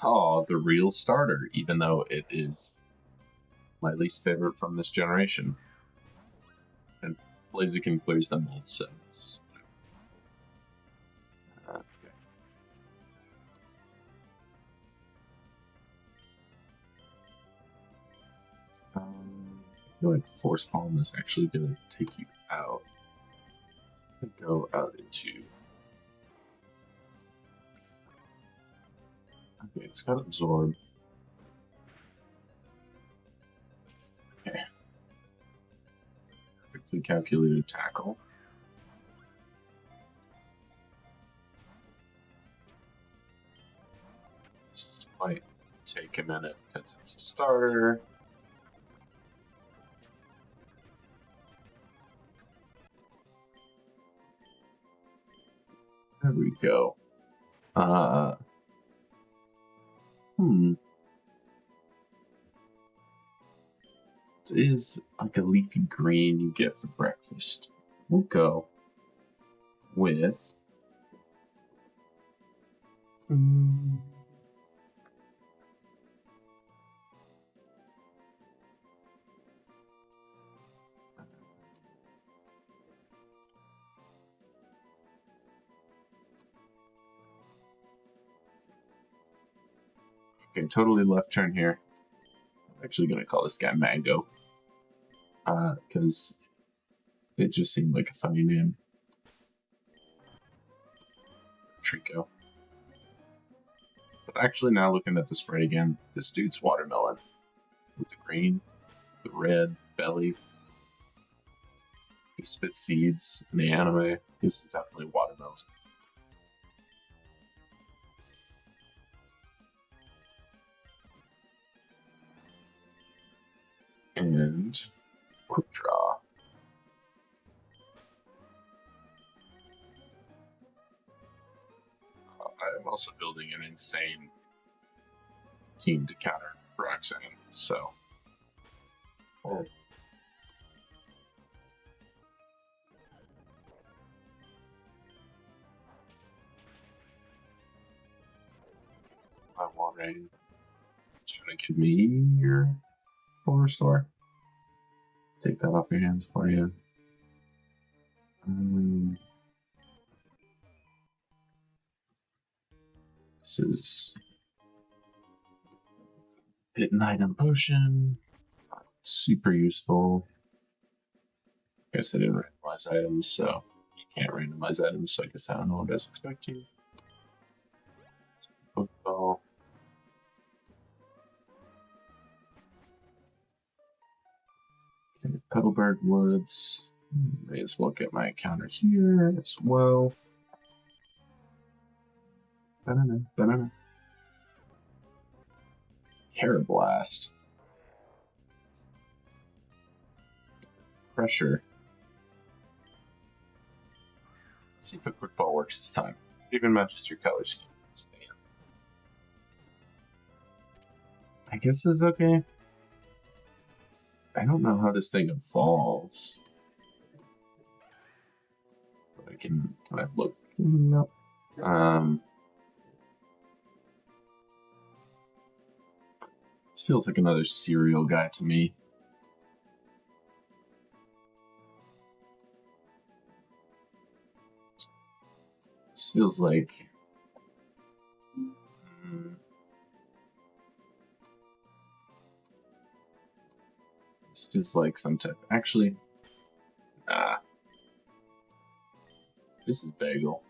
Oh, the real starter, even though it is my least favorite from this generation. And Blaziken clears them both, so it's... okay. I feel like Force Palm is actually going to take you out. Go out into... Okay, it's got Absorb. Okay. Perfectly calculated tackle. This might take a minute because it's a starter. There we go. It is like a leafy green you get for breakfast. We'll go with... Okay, totally left turn here. I'm actually gonna call this guy Mango. Because it just seemed like a funny name. Trico. But actually, now looking at the sprite again, this dude's watermelon. With the green, the red belly. He spits seeds in the anime. This is definitely watermelon. And quick draw. I'm also building an insane team to counter Roxanne, so. Oh. I want a. Do you want to give me your full restore? Take that off your hands for you. This is Hit an item potion. Not super useful. I guess I didn't randomize items, so you can't randomize items, so I guess I don't know what I was expecting. Pokeball. Okay, Petalburg Woods. May as well get my counter here as well. Banana, banana. Carablast. Pressure. Let's see if a quick ball works this time. It even matches your color scheme. I guess this is okay. I don't know how this thing evolves. But can I look? Nope. This feels like another cereal guy to me. This feels like. This feels like some type. Actually, this is Bagel.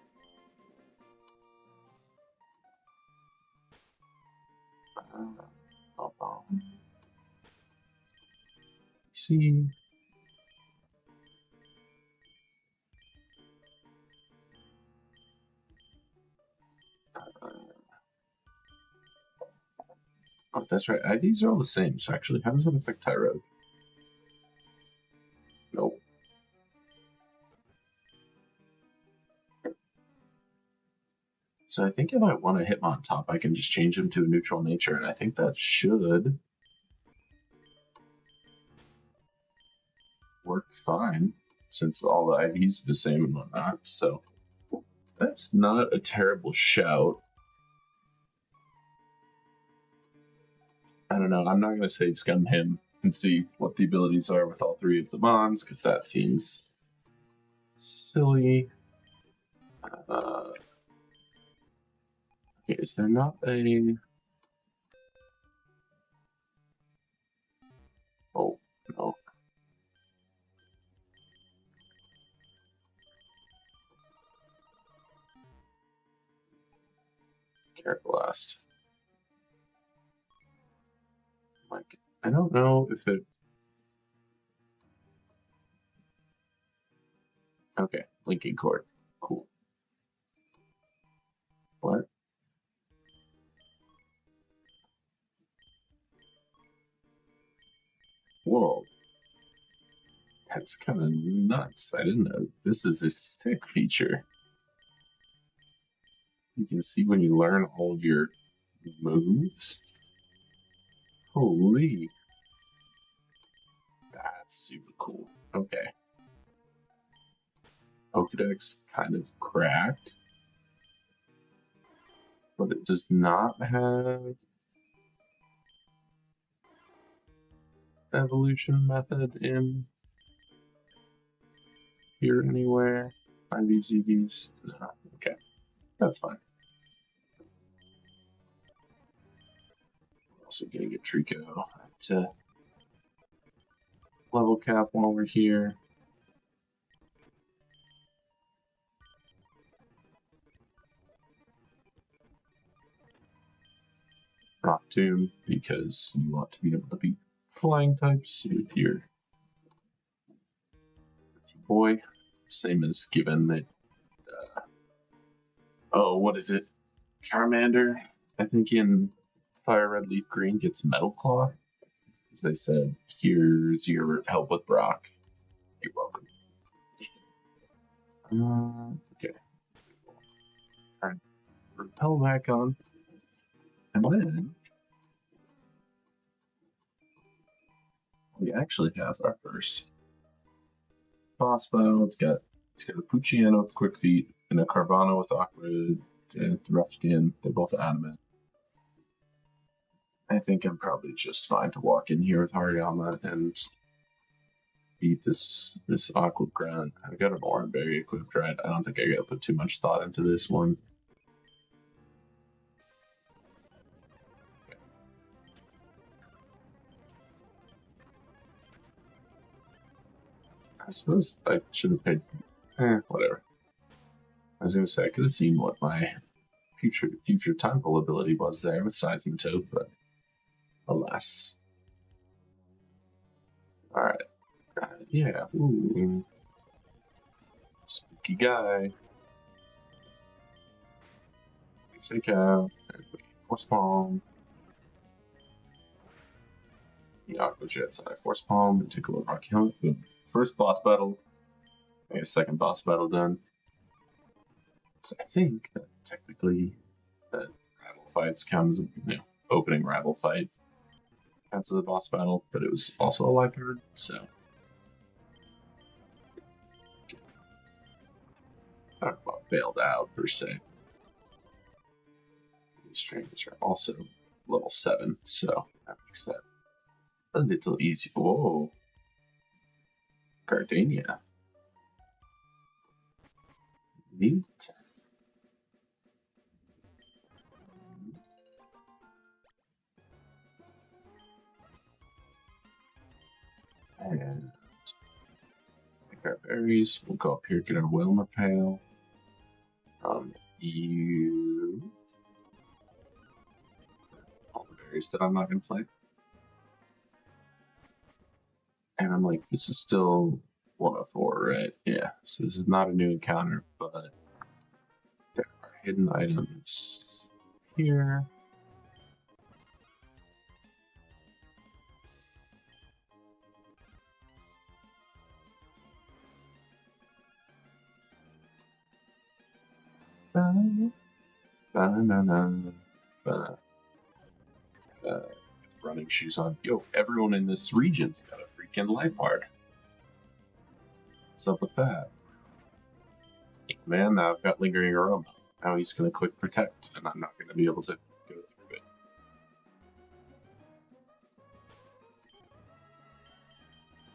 See. Oh, that's right. These are all the same. So actually, how does that affect Tyrode? Nope. So I think if I want to Hitmontop, I can just change him to a neutral nature, and I think that should work fine, since all the IVs are the same and whatnot. So that's not a terrible shout. I don't know. I'm not going to save scum him and see what the abilities are with all three of the Mons, because that seems silly. Okay, is there not a... Oh, no. Carablast. Like, I don't know if it... Okay, linking cord. Cool. What? Whoa. That's kind of nuts. I didn't know. This is a stick feature. You can see when you learn all of your moves. Holy. That's super cool. Okay. Pokedex kind of cracked. But it does not have evolution method in here anywhere. IVs, EVs. No. Okay. That's fine. Also gonna get Trico to level cap while we're here. Rock Tomb, because you want to be able to beat flying types with your boy. Same as given that. Oh, what is it? Charmander, I think in Fire Red Leaf Green gets Metal Claw. As they said, here's your help with Brock. You're welcome. Okay. Try and repel back on. And then we actually have our first boss battle. It's got a Pucciano with Quick Feet and a Carvana with Aqua and Rough Skin. They're both adamant. I think I'm probably just fine to walk in here with Hariyama and beat this Aqua Grunt. I've got an Oranberry equipped, right? I don't think I gotta put too much thought into this one. I suppose I should have paid. Whatever. I was gonna say I could have seen what my future time pull ability was there with Seismitoad, but alas. Alright. Yeah. Ooh. Spooky guy. Take out. Force Palm. The Aqua Jet's I Force Palm and take a little Rocky Helmet. Boom. First boss battle. I guess second boss battle done. So I think that technically that rival fights count as a opening rival fight. Counts as a boss battle, but it was also a live card, so. I don't know about bailed out per se. These trainers are also level 7, so that makes that a little easy. Whoa. Gardenia. Neat. And take our berries. We'll go up here, get our Wilmer Pail. You. All the berries that I'm not going to play. And I'm like, this is still 104, right? Yeah, so this is not a new encounter, but there are hidden items here. Running shoes on. Yo, everyone in this region's got a freaking life art. What's up with that? Man, now I've got lingering aroma. Now he's gonna click protect, and I'm not gonna be able to go through it.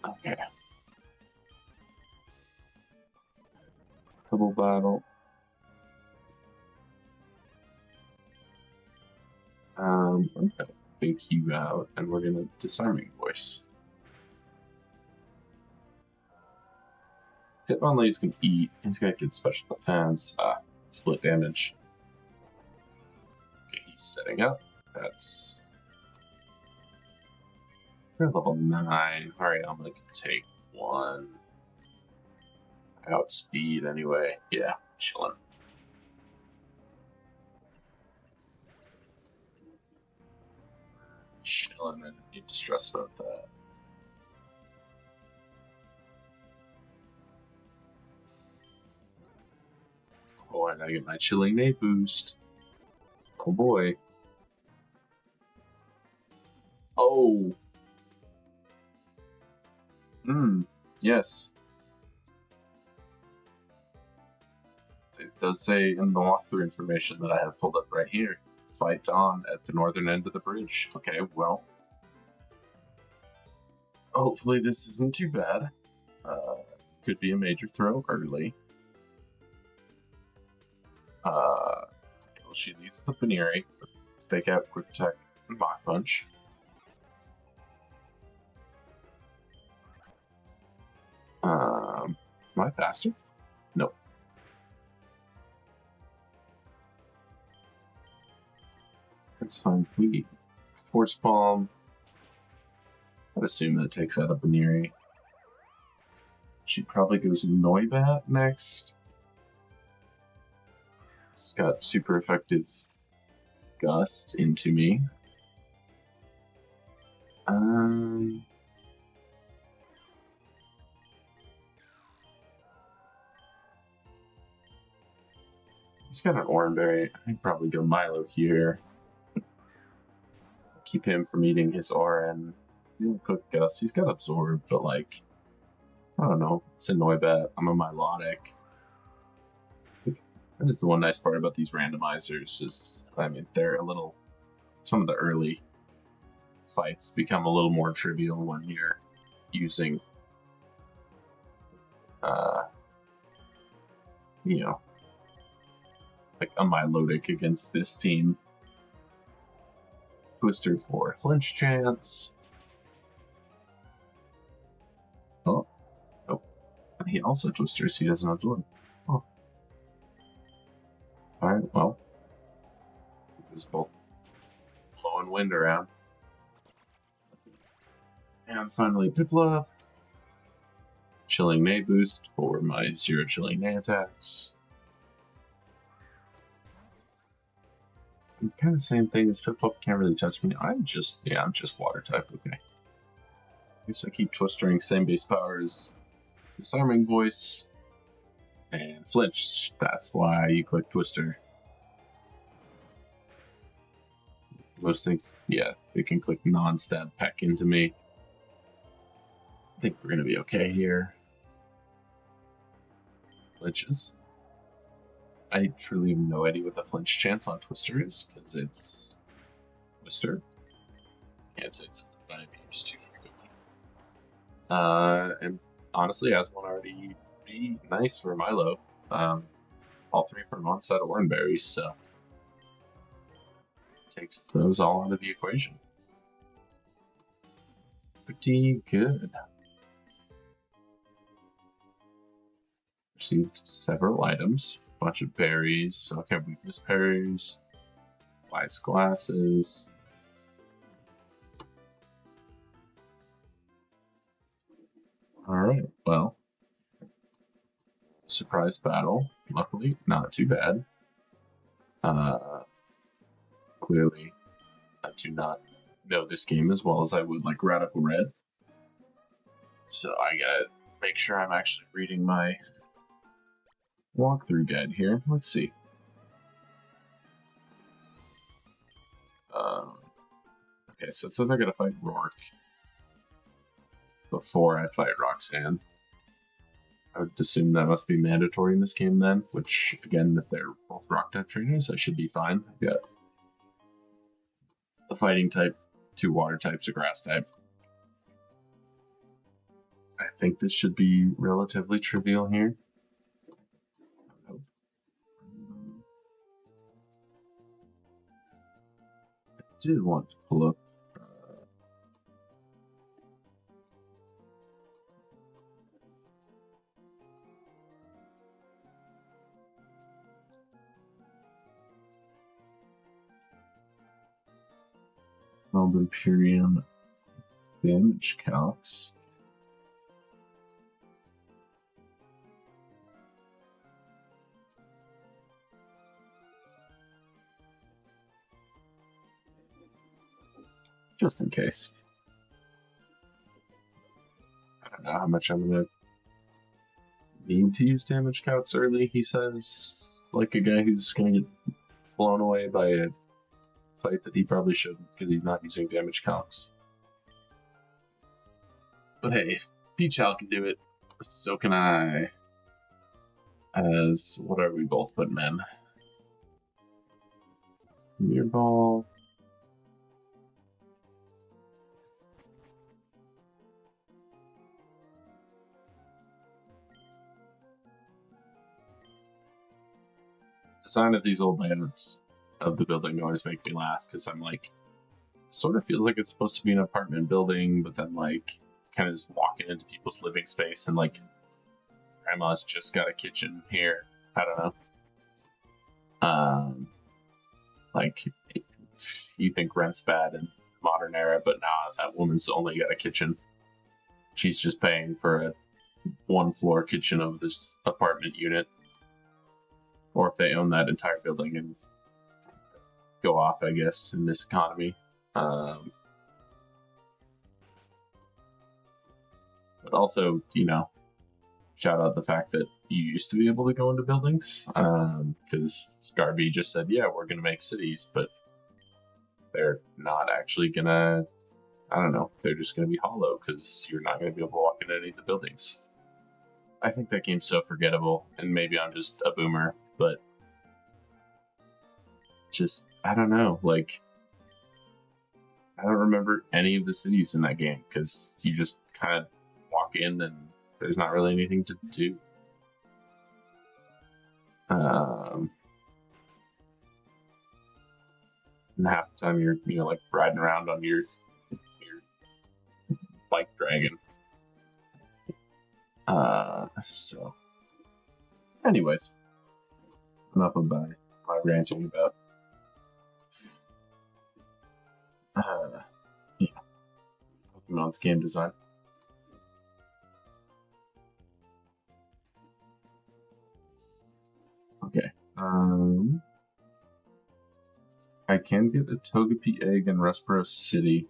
Okay. Double battle. I'm gonna fake you out, and we're gonna disarming voice. Hitmonlee's can eat. He's got good special defense. Split damage. Okay, he's setting up. That's. We're level 9. Alright, I'm gonna take 1. Outspeed anyway. Yeah, chillin'. Chillin', and need to stress about that. Oh, and I get my chilling nade boost. Oh boy. Oh. Yes. It does say in the walkthrough information that I have pulled up right here. Fight on at the northern end of the bridge. Okay, well. Hopefully this isn't too bad. Could be a major throw early. She leads the Paneri. Fake out quick attack Mach Punch. Am I faster? Nope. That's fine. We Force Palm. I'd assume that takes out a Baneri. She probably goes Noibat next. It's got super effective Gust into me. He's got an Oranberry. I'd probably go Milo here. Keep him from eating his Oran. He's gonna cook Gust. He's got Absorb, but like, I don't know. It's a Noibat. I'm a Milotic. That is the one nice part about these randomizers is, I mean, they're a little, some of the early fights become a little more trivial when you're using, you know, like a Milotic against this team. Twister for flinch chance. Oh, oh. He also twisters, he doesn't absorb. Oh. Alright, well. There's both blowing wind around. And finally, Piplup. Chilling Nay boost for my 0 Chilling Nay attacks. It's kind of the same thing as Piplup can't really touch me. I'm just water type, okay. I guess I keep twistering same base power as Disarming Voice and Flinch. That's why you click Twister. Most things, yeah, they can click non-stab Peck into me. I think we're gonna be okay here. Flinches. I truly have no idea what the flinch chance on Twister is, because it's Twister. Can't say it's but I'm used too frequently. And honestly, as one already be nice for Milo. All three from one set of Oranberries, so takes those all out of the equation. Pretty good. Received several items, a bunch of berries, okay, weakness berries, wise glasses. Alright, well, surprise battle, luckily not too bad. Clearly, I do not know this game as well as I would like Radical Red, so I gotta make sure I'm actually reading my walkthrough guide here. Let's see. Okay, so it says I gotta fight Rourke before I fight Roxanne. I would assume that must be mandatory in this game then, which, again, if they're both rock type trainers, I should be fine. I've got the fighting type, 2 water types, a grass type. I think this should be relatively trivial here. I did want to pull up Imperium damage calcs. Just in case. I don't know how much I'm gonna need to use damage calcs early, he says, like a guy who's gonna get blown away by a fight that he probably shouldn't because he's not using damage calcs. But hey, if Peachal can do it, so can I. As what are we both but men? Mirror ball. The design of these old layouts of the building always make me laugh because I'm like, sort of feels like it's supposed to be an apartment building, but then like kind of just walking into people's living space and like grandma's just got a kitchen here. I don't know. Like you think rent's bad in modern era, but nah, that woman's only got a kitchen. She's just paying for a 1-floor kitchen of this apartment unit. Or if they own that entire building and go off, I guess, in this economy. But also, you know, shout out the fact that you used to be able to go into buildings, because Scarby just said, yeah, we're going to make cities, but they're not actually going to, I don't know, they're just going to be hollow, because you're not going to be able to walk into any of the buildings. I think that game's so forgettable, and maybe I'm just a boomer, but just, I don't know, like, I don't remember any of the cities in that game, because you just kind of walk in and there's not really anything to do. And half the time you're, you know, like riding around on your bike dragon. So anyways, enough of my ranting about yeah, Pokemon's game design. Okay. I can get a Togepi egg in Rustboro City.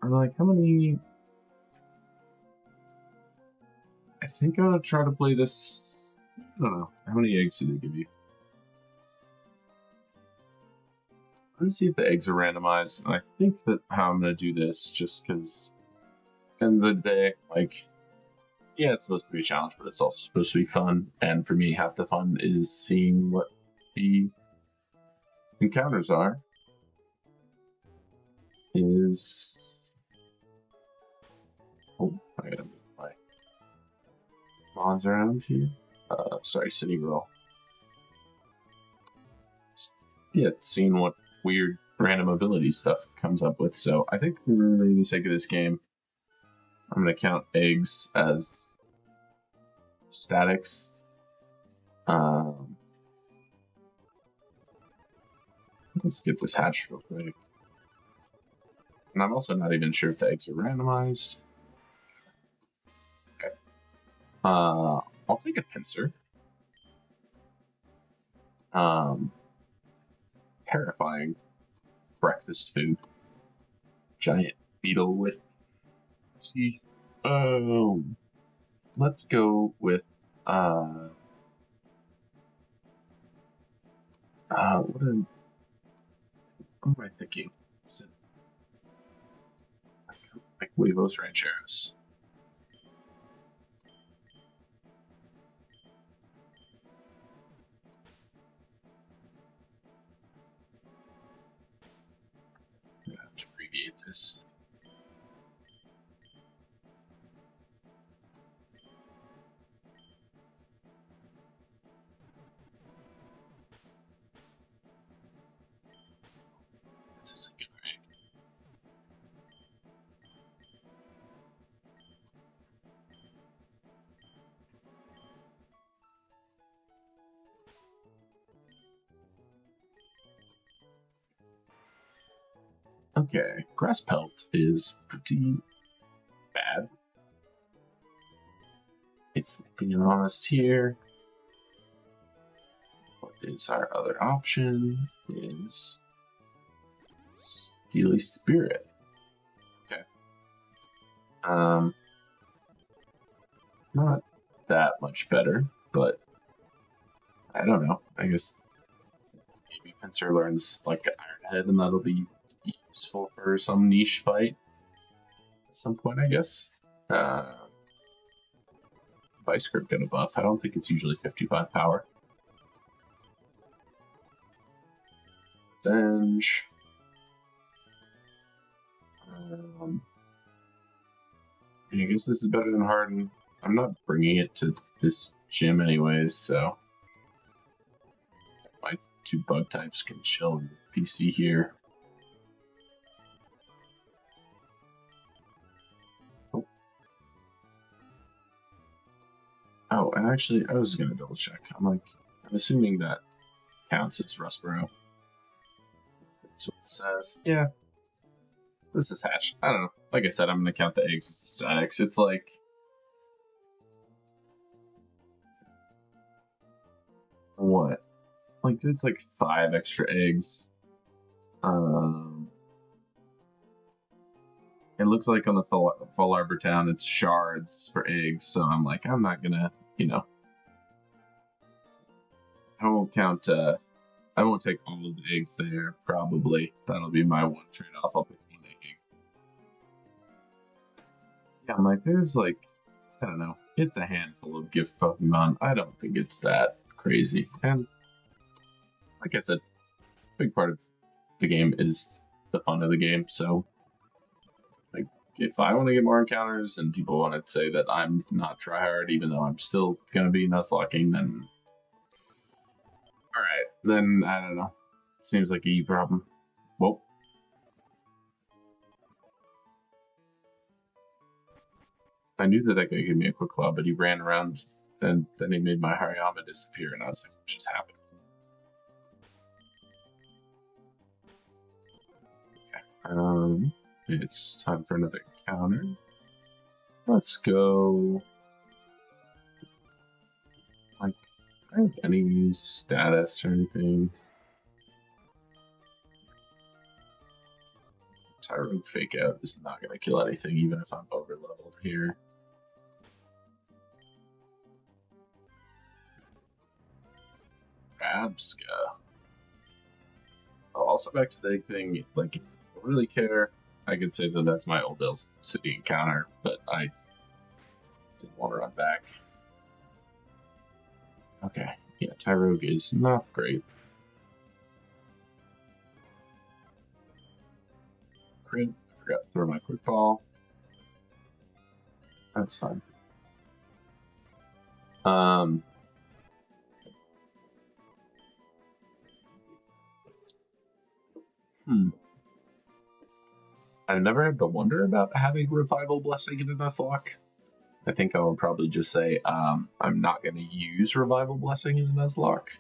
I'm like, how many? I think I'm gonna try to play this. I don't know. How many eggs do they give you? I'm gonna see if the eggs are randomized. And I think that how I'm gonna do this, just because, end of the day, like, yeah, it's supposed to be a challenge, but it's also supposed to be fun. And for me, half the fun is seeing what the encounters are. Oh, I gotta move my mons around here. Sorry, city roll. Yeah, seeing what weird random ability stuff comes up with. So I think for the sake of this game, I'm going to count eggs as statics. Let's skip this hatch real quick. And I'm also not even sure if the eggs are randomized. Okay. I'll take a pincer. Terrifying breakfast food. Giant beetle with teeth. Let's go with what am I thinking? Is it like Huevos Rancheros? I'm gonna have to abbreviate this. It's a singular egg. Okay, grass pelt is pretty bad. If being honest here, what is our other option? Is Steely Spirit. Okay. Not that much better, but I don't know. I guess maybe Pincer learns like Ironhead, and that'll be useful for some niche fight at some point, I guess. Vice Grip get a buff. I don't think it's usually 55 power. Venge. I guess this is better than Harden. I'm not bringing it to this gym anyways, so I might two bug types can chill in the PC here. Oh, and actually, I was gonna double check. I'm assuming that counts as Rustboro. So it says, yeah, this is hatched. I don't know. Like I said, I'm gonna count the eggs as the statics. It's like, what? Like, it's like 5 extra eggs. It looks like on the Fall Arbor Town, it's shards for eggs, so I'm like, I'm not gonna, I won't count, I won't take all of the eggs there, probably. That'll be my one trade-off. I'll pick one egg. Yeah, I'm like, there's like, I don't know, it's a handful of gift Pokemon. I don't think it's that crazy. And like I said, a big part of the game is the fun of the game, so like, if I want to get more encounters and people want to say that I'm not tryhard, even though I'm still going to be Nuzlocking, then alright, then I don't know. Seems like a you problem. Well, I knew that guy gave me a quick claw, but he ran around and then he made my Hariyama disappear, and I was like, what just happened? Okay. It's time for another encounter. Let's go. Like, do I have any status or anything? Tyrant Fake Out is not going to kill anything, even if I'm over leveled here. Abska. Oh, also back to the egg thing, like, if I don't really care, I could say that that's my Old Dale City encounter, but I didn't want to run back. Okay, yeah, Tyrogue is not great. Crit, I forgot to throw my quick ball. That's fine. I've never had to wonder about having Revival Blessing in a Nuzlocke. I think I would probably just say I'm not going to use Revival Blessing in a Nuzlocke,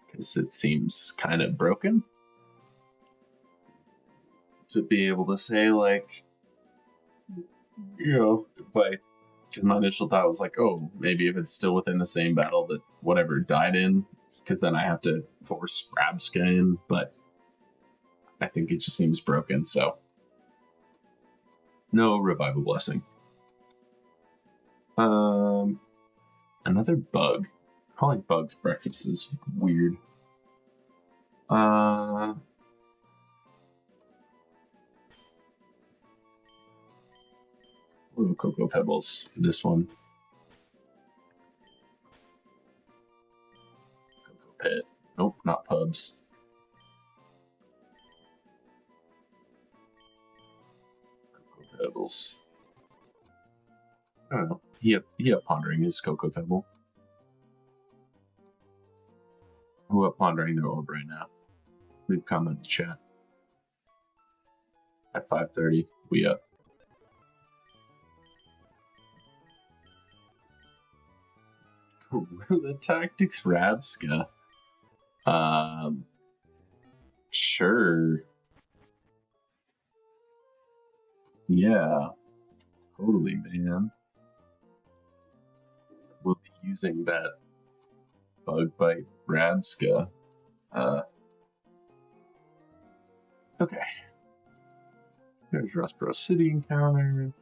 because it seems kind of broken. To be able to say, like, because my initial thought was like, oh, maybe if it's still within the same battle that whatever died in, because then I have to force Rabska in, but I think it just seems broken, so no Revival Blessing. Another bug. Calling bugs breakfast is weird. Ooh, Cocoa Pebbles. This one. Cocoa Pit. Nope, not pubs. Cocoa Pebbles. I don't know. He up pondering his Cocoa Pebble. Who up pondering their orb right now? Leave a comment in the chat. At 5:30, we up. The Tactics Rabska. Sure. Yeah. Totally, man. We'll be using that Bug Bite Rabska. Okay. There's Rustboro City encounter.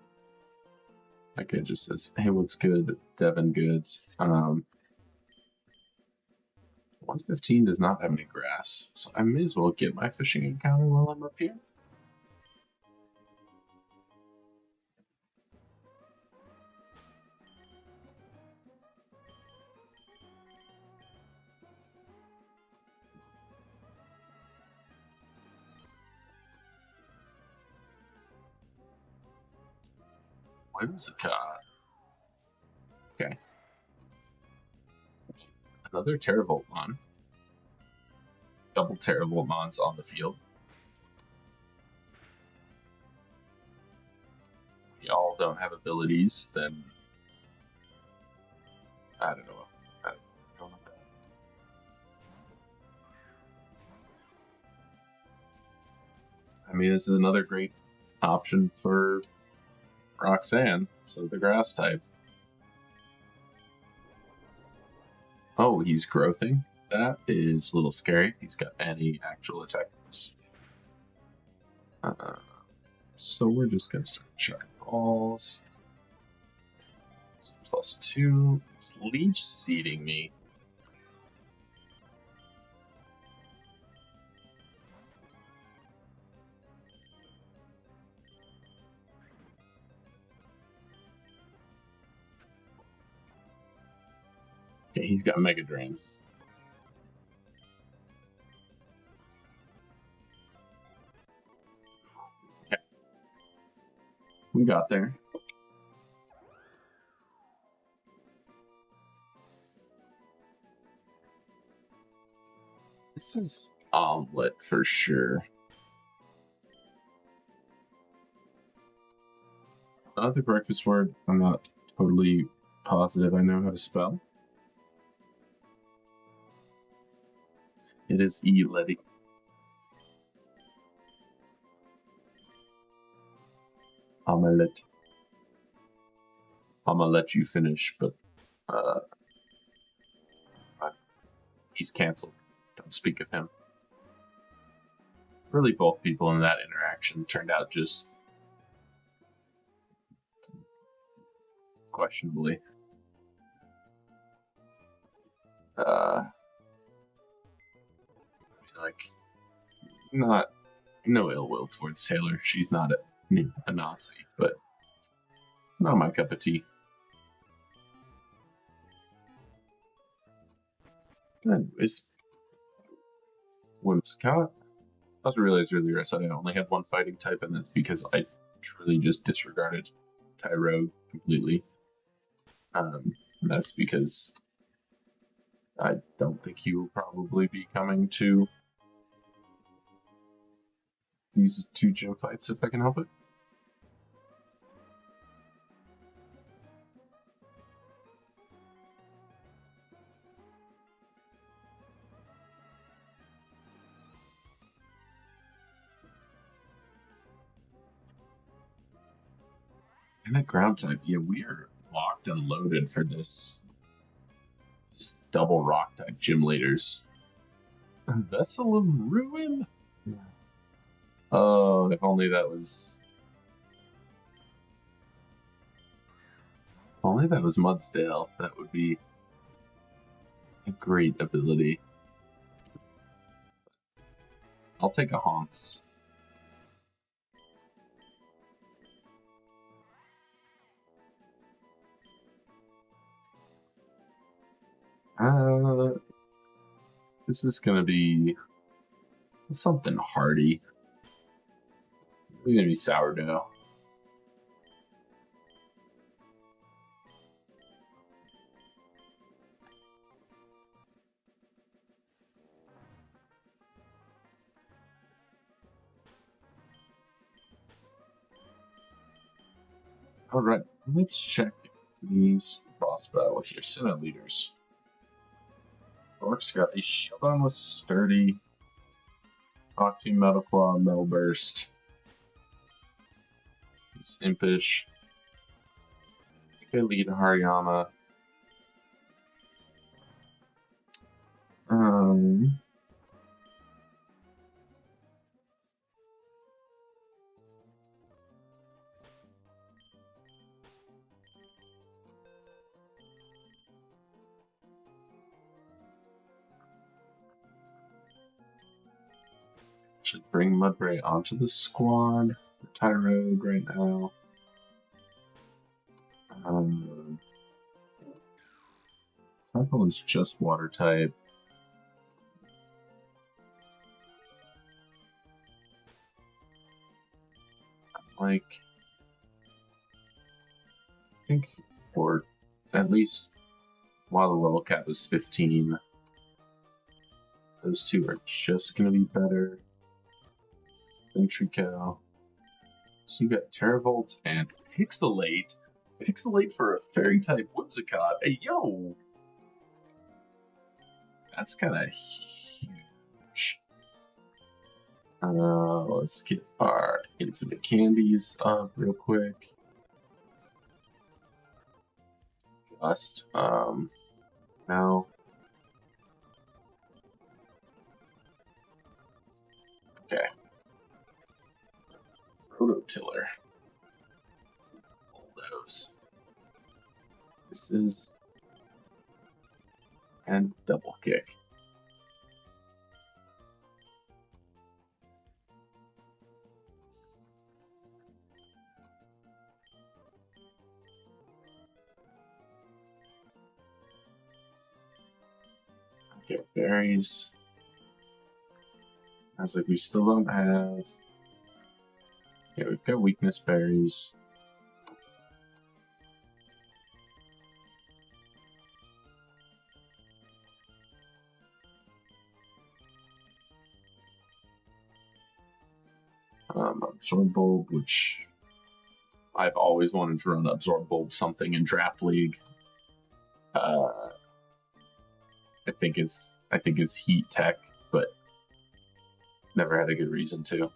That guy just says, hey, what's good? Devin Goods. 115 does not have any grass, so I may as well get my fishing encounter while I'm up here. Whimsicott. Okay. Another Terravoltmon. double terrible mons on the field. We all don't have abilities, then I don't know. I don't know that. I mean, this is another great option for Roxanne, so the grass type. Oh, he's growthing. That is a little scary. He's got any actual attackers. So we're just gonna start chucking balls. It's +2. It's leech seeding me. Okay, he's got Mega Drains. Okay. We got there. This is omelet for sure. Another breakfast word I'm not totally positive I know how to spell. It is E-Letty. Omelette. I'm gonna let you finish, but he's canceled. Don't speak of him. Really, both people in that interaction turned out just questionably. Like, not no ill will towards Taylor. She's not a Nazi, but not my cup of tea. Anyways, Whimsicott. I also realized earlier I said I only had one fighting type, and that's because I truly just disregarded Tyro completely. That's because I don't think he will probably be coming to these 2 gym fights if I can help it. And a ground type, yeah, we are locked and loaded for this double rock type gym leaders. Vessel of Ruin? Oh, if only that was... If only that was Mudsdale. That would be a great ability. I'll take a Haunts. This is gonna be something hearty. It's gonna be sourdough. Alright, let's check these boss battle here. Senate leaders. Orc's got a shield on with sturdy. Octane Metal Claw, Metal Burst. It's impish. Okay, lead Hariyama. Should bring Mudbray onto the squad. Tyro right now. Typhoon is just water type. Like, I think for at least while the level cap is 15, Those two are just gonna be better than Trico. So you got Terravolt and Pixelate. Pixelate for a fairy type Whimsicott. Hey, yo! That's kind of huge. Let's get our infinite candies up real quick. Just, now. Okay. Rototiller. All those. This is. And double kick. Okay, berries. I was like, we still don't have. Yeah, we've got weakness berries. Absorb Bulb, which I've always wanted to run Absorb Bulb something in Draft League. I think it's Heat Tech, but never had a good reason to.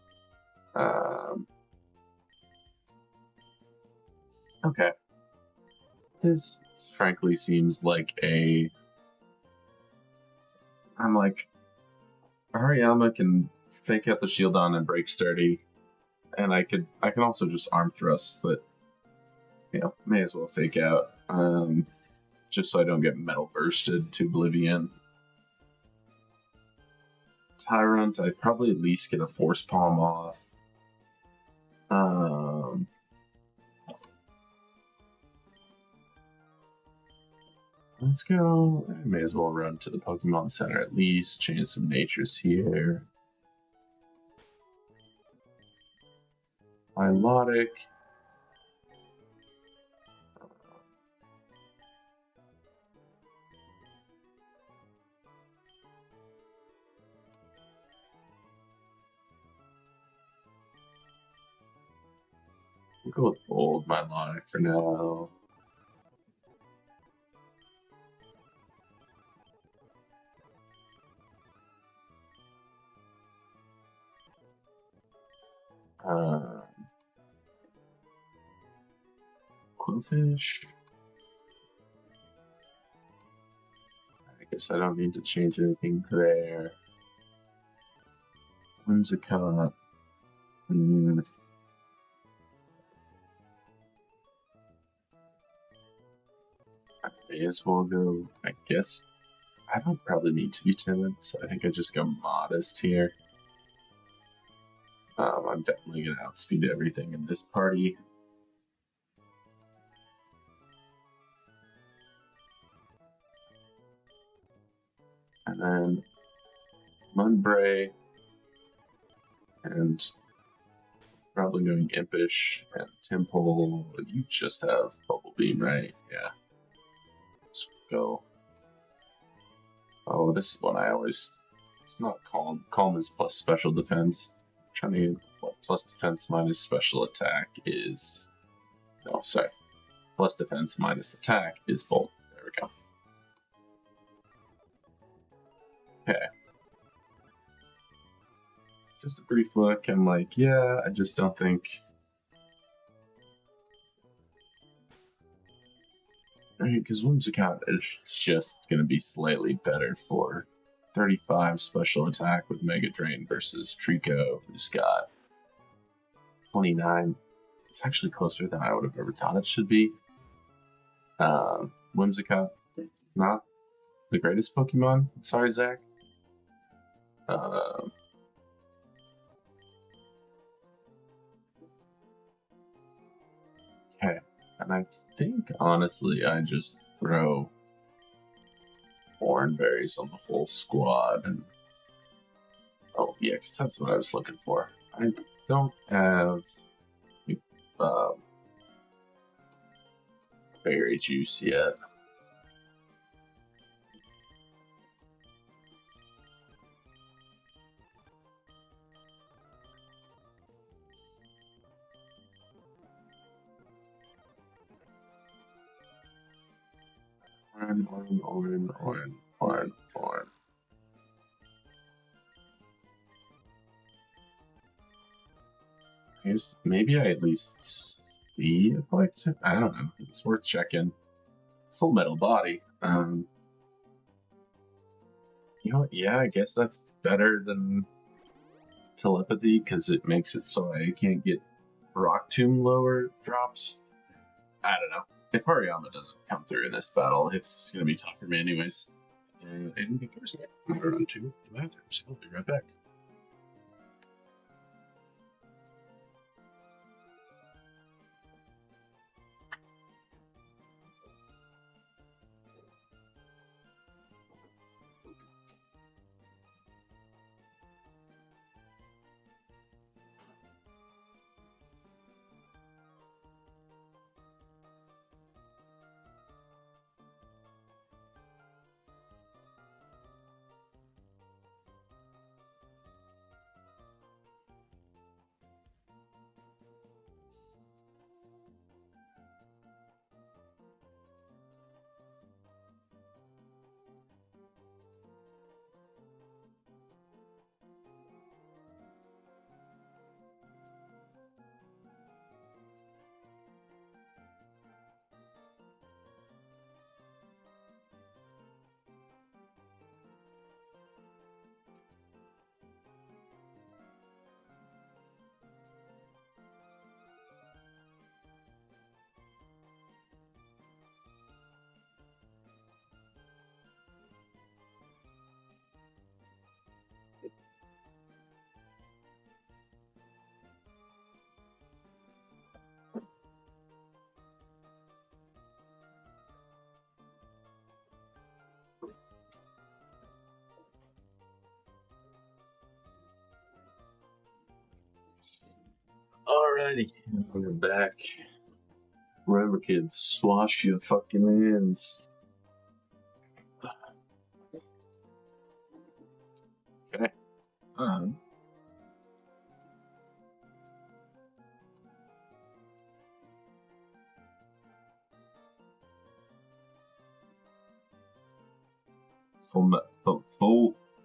Okay. This frankly seems like a. I'm like, Hariyama can fake out the shield on and break sturdy, and I can also just arm thrust, but you know, may as well fake out, just so I don't get metal bursted to oblivion. Tyrant, I probably at least get a Force Palm off. Let's go. I may as well run to the Pokemon Center at least. Change some natures here. Milotic. We'll go with Bold Milotic for now. Quillfish. I guess I don't need to change anything there. Whimsicott. I may as well go, I guess. I don't probably need to be timid, so I think I just go modest here. I'm definitely going to outspeed everything in this party. And then Mudbray, and probably going Impish and Temple. You just have Bubble Beam, right? Yeah. Let's go. Oh, this is one I always. It's not Calm. Calm is plus special defense. I'm trying to get what plus defense minus special attack is. No, sorry. Plus defense minus attack is Bolt. There we go. Okay. Just a brief look. I'm like, yeah, I just don't think. Right, because Whimsicott is just going to be slightly better for 35 special attack with Mega Drain versus Trico, who's got 29. It's actually closer than I would have ever thought it should be. Whimsicott, not the greatest Pokemon. Sorry, Zach. Okay, and I think honestly I just throw Oranberries on the whole squad. And oh yeah, cause that's what I was looking for. I don't have berry juice yet. Orin. I guess maybe I at least see if I don't know. It's worth checking. Full metal body. You know what? Yeah, I guess that's better than telepathy because it makes it so I can't get rock tomb lower drops. I don't know. If Hariyama doesn't come through in this battle, it's gonna be tough for me anyways. And first, I'm gonna run to the bathroom, so I'll be right back. Alrighty, we're back. Remember, kids, wash your fucking hands. Okay.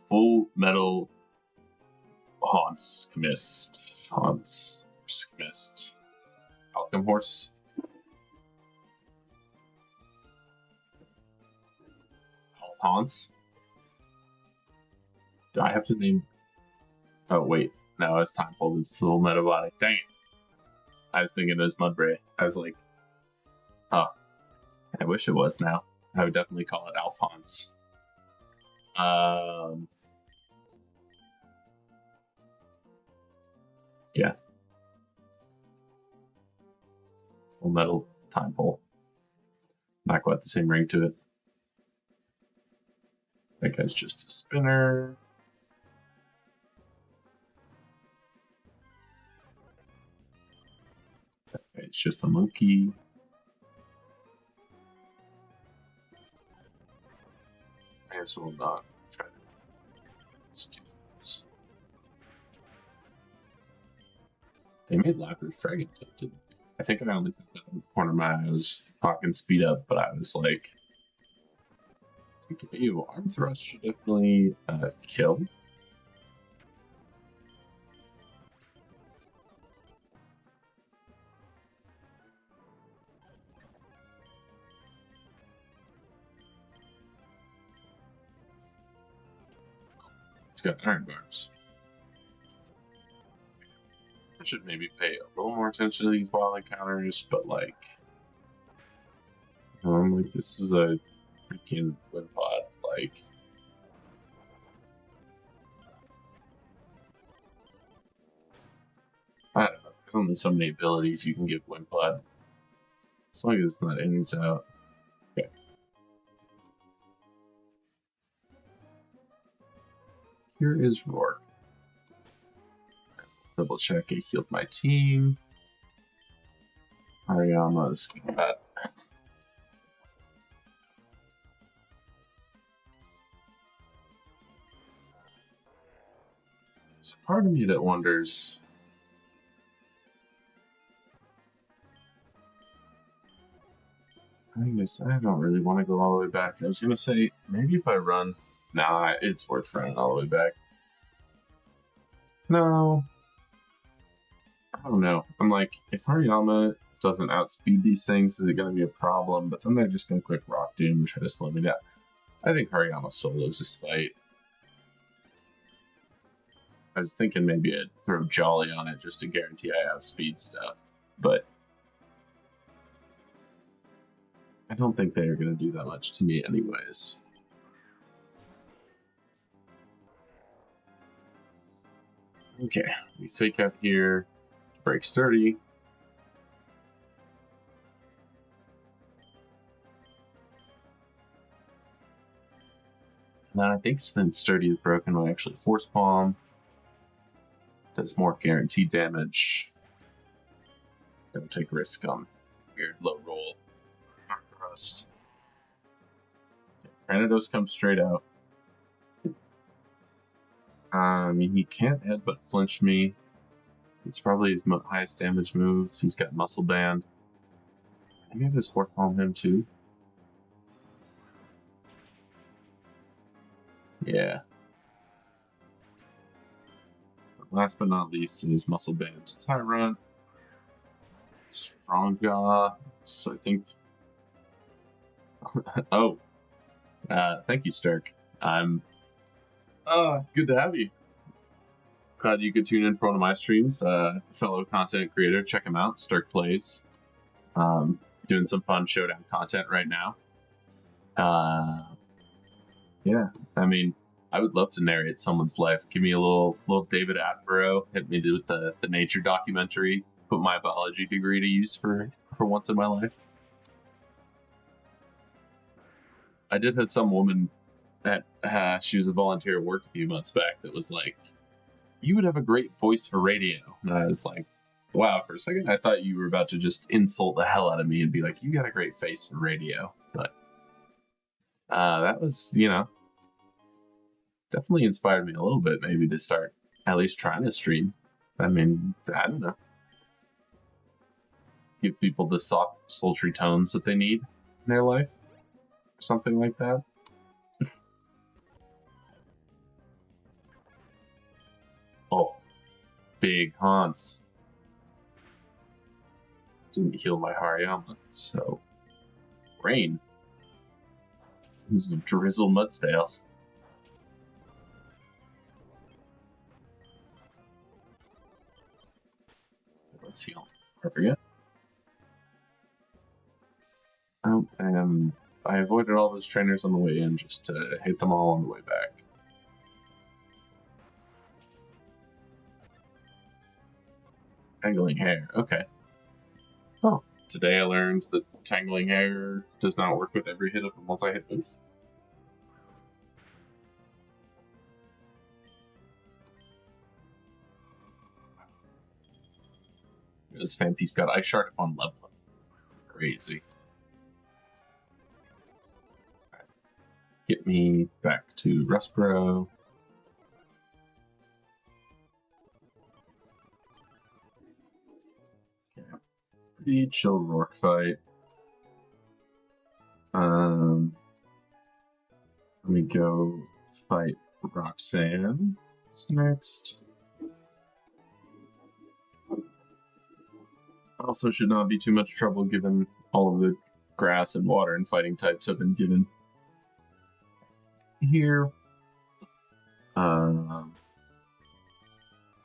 Full metal Hans Schmist. Alchem horse. Hans. Do I have to name? Oh wait, no, it's time for the full meta body. Dang it! I was thinking it was Mudbray. I was like, huh. I wish it was now. I would definitely call it Alphonse. Yeah. Full metal time pole. Not quite the same ring to it. That guy's just a spinner. That guy's just a monkey. I guess we'll not try to. They made Lapras Dragon Tip, didn't they? I think I only put that in the corner of my eye. I was talking speed up, but I was like, ew, arm thrust should definitely kill. It's got iron bars. I should maybe pay a little more attention to these wild encounters, but like, this is a freaking Wimpod. Like, I don't know. There's only so many abilities you can give Wimpod. As long as it's not innings out. Okay. Here is Rourke. Double check I healed my team. Hariyama's got. There's a part of me that wonders. I don't really want to go all the way back. I was gonna say, maybe if I run... Nah, it's worth running all the way back. No. I don't know. I'm like, if Hariyama doesn't outspeed these things, is it gonna be a problem? But then they're just gonna click Rock Doom and try to slow me down. I think Hariyama solos this fight. I was thinking maybe I'd throw Jolly on it just to guarantee I outspeed stuff, but I don't think they are going to do that much to me anyways. Okay, we fake out here to break Sturdy. And then I think since Sturdy is broken, we actually Force Palm. Does more guaranteed damage. Don't take risk on weird low roll. Crust. Okay, Granados comes straight out. He can't headbutt flinch me. It's probably his highest damage move. He's got Muscle Band. Maybe I just Force Palm him too. Yeah. Last but not least is Muscle Band Tyrant. Strong Jaw. So I think. Oh. Thank you, Stark. Good to have you. Glad you could tune in for one of my streams. Fellow content creator, check him out. Stark Plays. Doing some fun showdown content right now. Yeah, I mean, I would love to narrate someone's life. Give me a little David Attenborough. Hit me with the nature documentary. Put my biology degree to use for once in my life. I did have some woman that she was a volunteer at work a few months back that was like, "You would have a great voice for radio." And I was like, wow, for a second I thought you were about to just insult the hell out of me and be like, "You got a great face for radio." But that was, definitely inspired me a little bit, maybe to start at least trying to stream. I mean, I don't know. Give people the soft, sultry tones that they need in their life. Something like that. Oh, big Hans. Didn't heal my Hariyama, so... Rain. This is a Drizzle Mudstails. Let's heal. I forget. Oh, and I avoided all those trainers on the way in just to hit them all on the way back. Tangling hair, okay. Oh, today I learned that tangling hair does not work with every hit of a multi-hit move. This fan piece got Ice Shard upon level up. Crazy. Right. Get me back to Rustboro. Okay. Pretty chill Rourke fight. Let me go fight Roxanne. What's next? Also should not be too much trouble given all of the grass and water and fighting types have been given here. I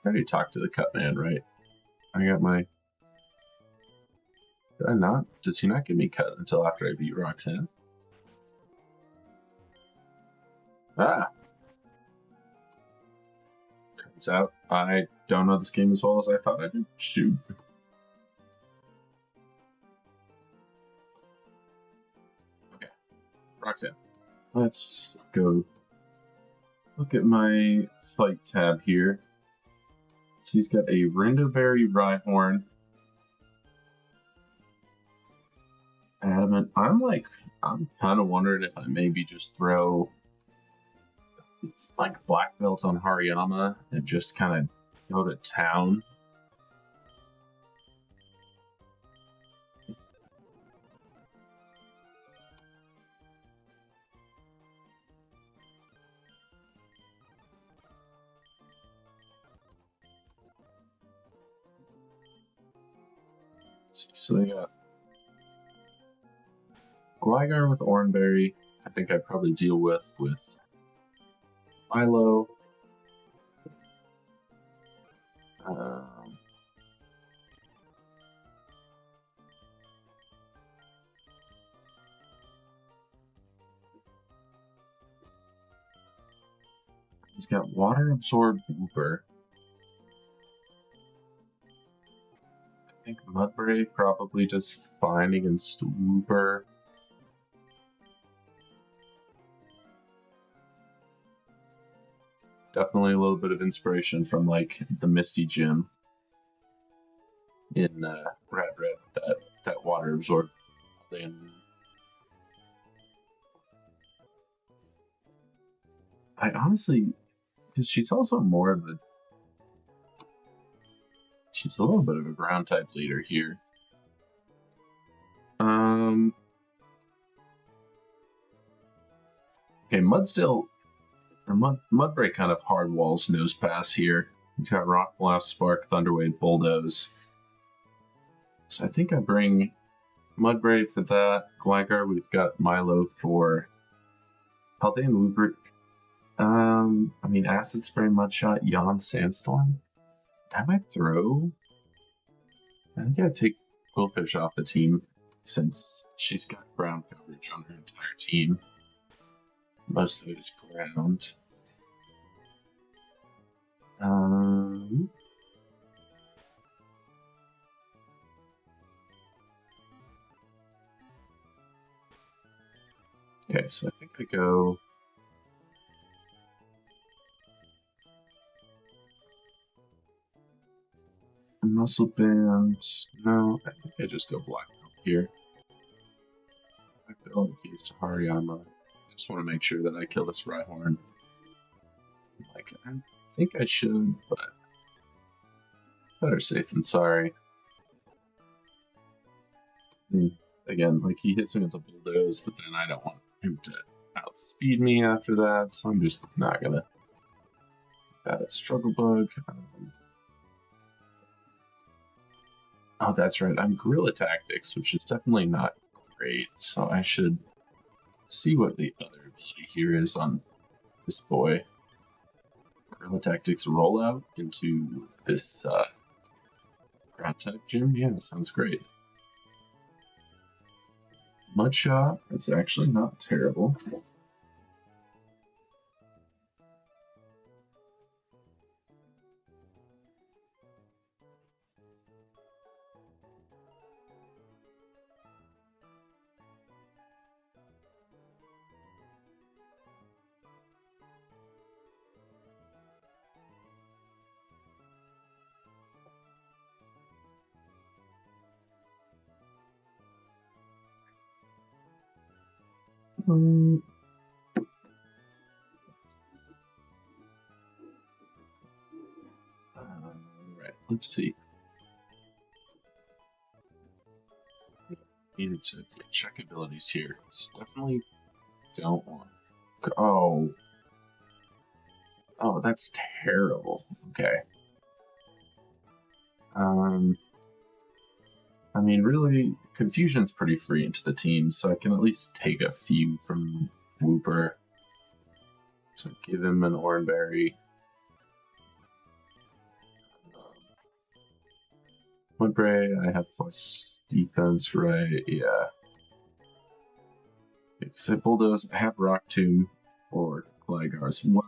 already talked to the cut man, right? I got my... Did I not? Does he not give me cut until after I beat Roxanne? Ah! Turns out I don't know this game as well as I thought I did. Shoot. Okay. Roxanne. Let's go look at my fight tab here. So he's got a Rindoberry Rhyhorn. Adamant. I'm kind of wondering if I maybe just throw like Black Belt on Hariyama and just kind of go to town. So they got Gligar with Oranberry. I think I'd probably deal with Milo. He's got Water Absorbed Wooper. I think Mudbray probably just fine against Wooper. Definitely a little bit of inspiration from like the Misty Gym in Red, that Water Absorbed thing. I honestly, because she's also more of a, she's a little bit of a ground type leader here. Okay, Mudbray kind of hard walls Nose Pass here. He's got Rock Blast, Spark, Thunderwave, Bulldoze. So I think I bring Mudbray for that. Gligar, we've got Milo for Paldean Wooper. I mean, Acid Spray, Mudshot, Yawn, Sandstorm. I might throw. I think I'd take Quillfish off the team since she's got ground coverage on her entire team. Most of it is ground. Okay, so I think I go. Muscle Band. No, I think I just go Black Belt here. Black Belt keys to Hariyama. I just want to make sure that I kill this Rhyhorn. Like, I think I should, but better safe than sorry. Again, like he hits me with a Bulldoze, but then I don't want him to outspeed me after that, so I'm just not gonna. Got a Struggle Bug. Oh, that's right. I'm Guerrilla Tactics, which is definitely not great, so I should see what the other ability here is on this boy. Guerrilla Tactics rollout into this ground type gym. Yeah, sounds great. Mudshot is actually not terrible. Right, let's see. Needed to check abilities here. Definitely don't want. Oh, that's terrible. Okay. I mean, really, Confusion's pretty free into the team, so I can at least take a few from Wooper. So give him an Oranberry. Mudbray, I have plus defense, right? Yeah. Because I Bulldoze, I have Rock Tomb or Gligar as well.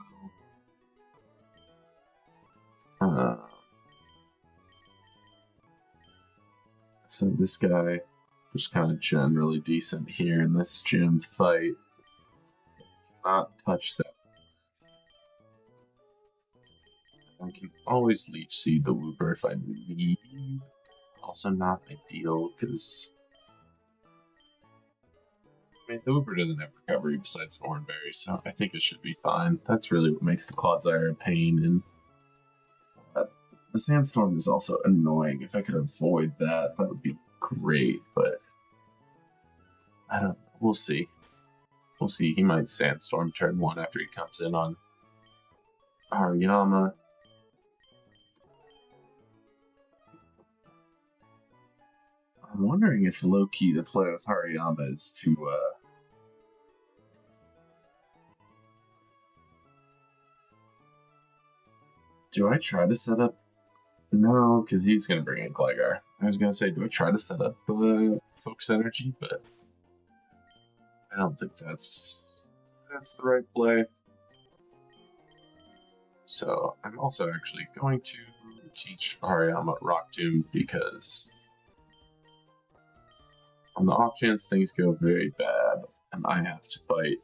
So this guy was kind of generally decent here in this gym fight. Not touch that. I can always Leech Seed the Wooper if I need. Also not ideal because I mean the Wooper doesn't have recovery besides Oranberry, so I think it should be fine. That's really what makes the Clodsire a pain, and the Sandstorm is also annoying. If I could avoid that, that would be great, but I don't know. We'll see. We'll see. He might Sandstorm turn 1 after he comes in on Hariyama. I'm wondering if low-key to play with Hariyama is to, do I try to set up? No, because he's going to bring in Gligar. I was going to say, do I try to set up Focus Energy? But I don't think that's the right play. So I'm also actually going to teach Hariyama Rock Tomb because on the off chance things go very bad and I have to fight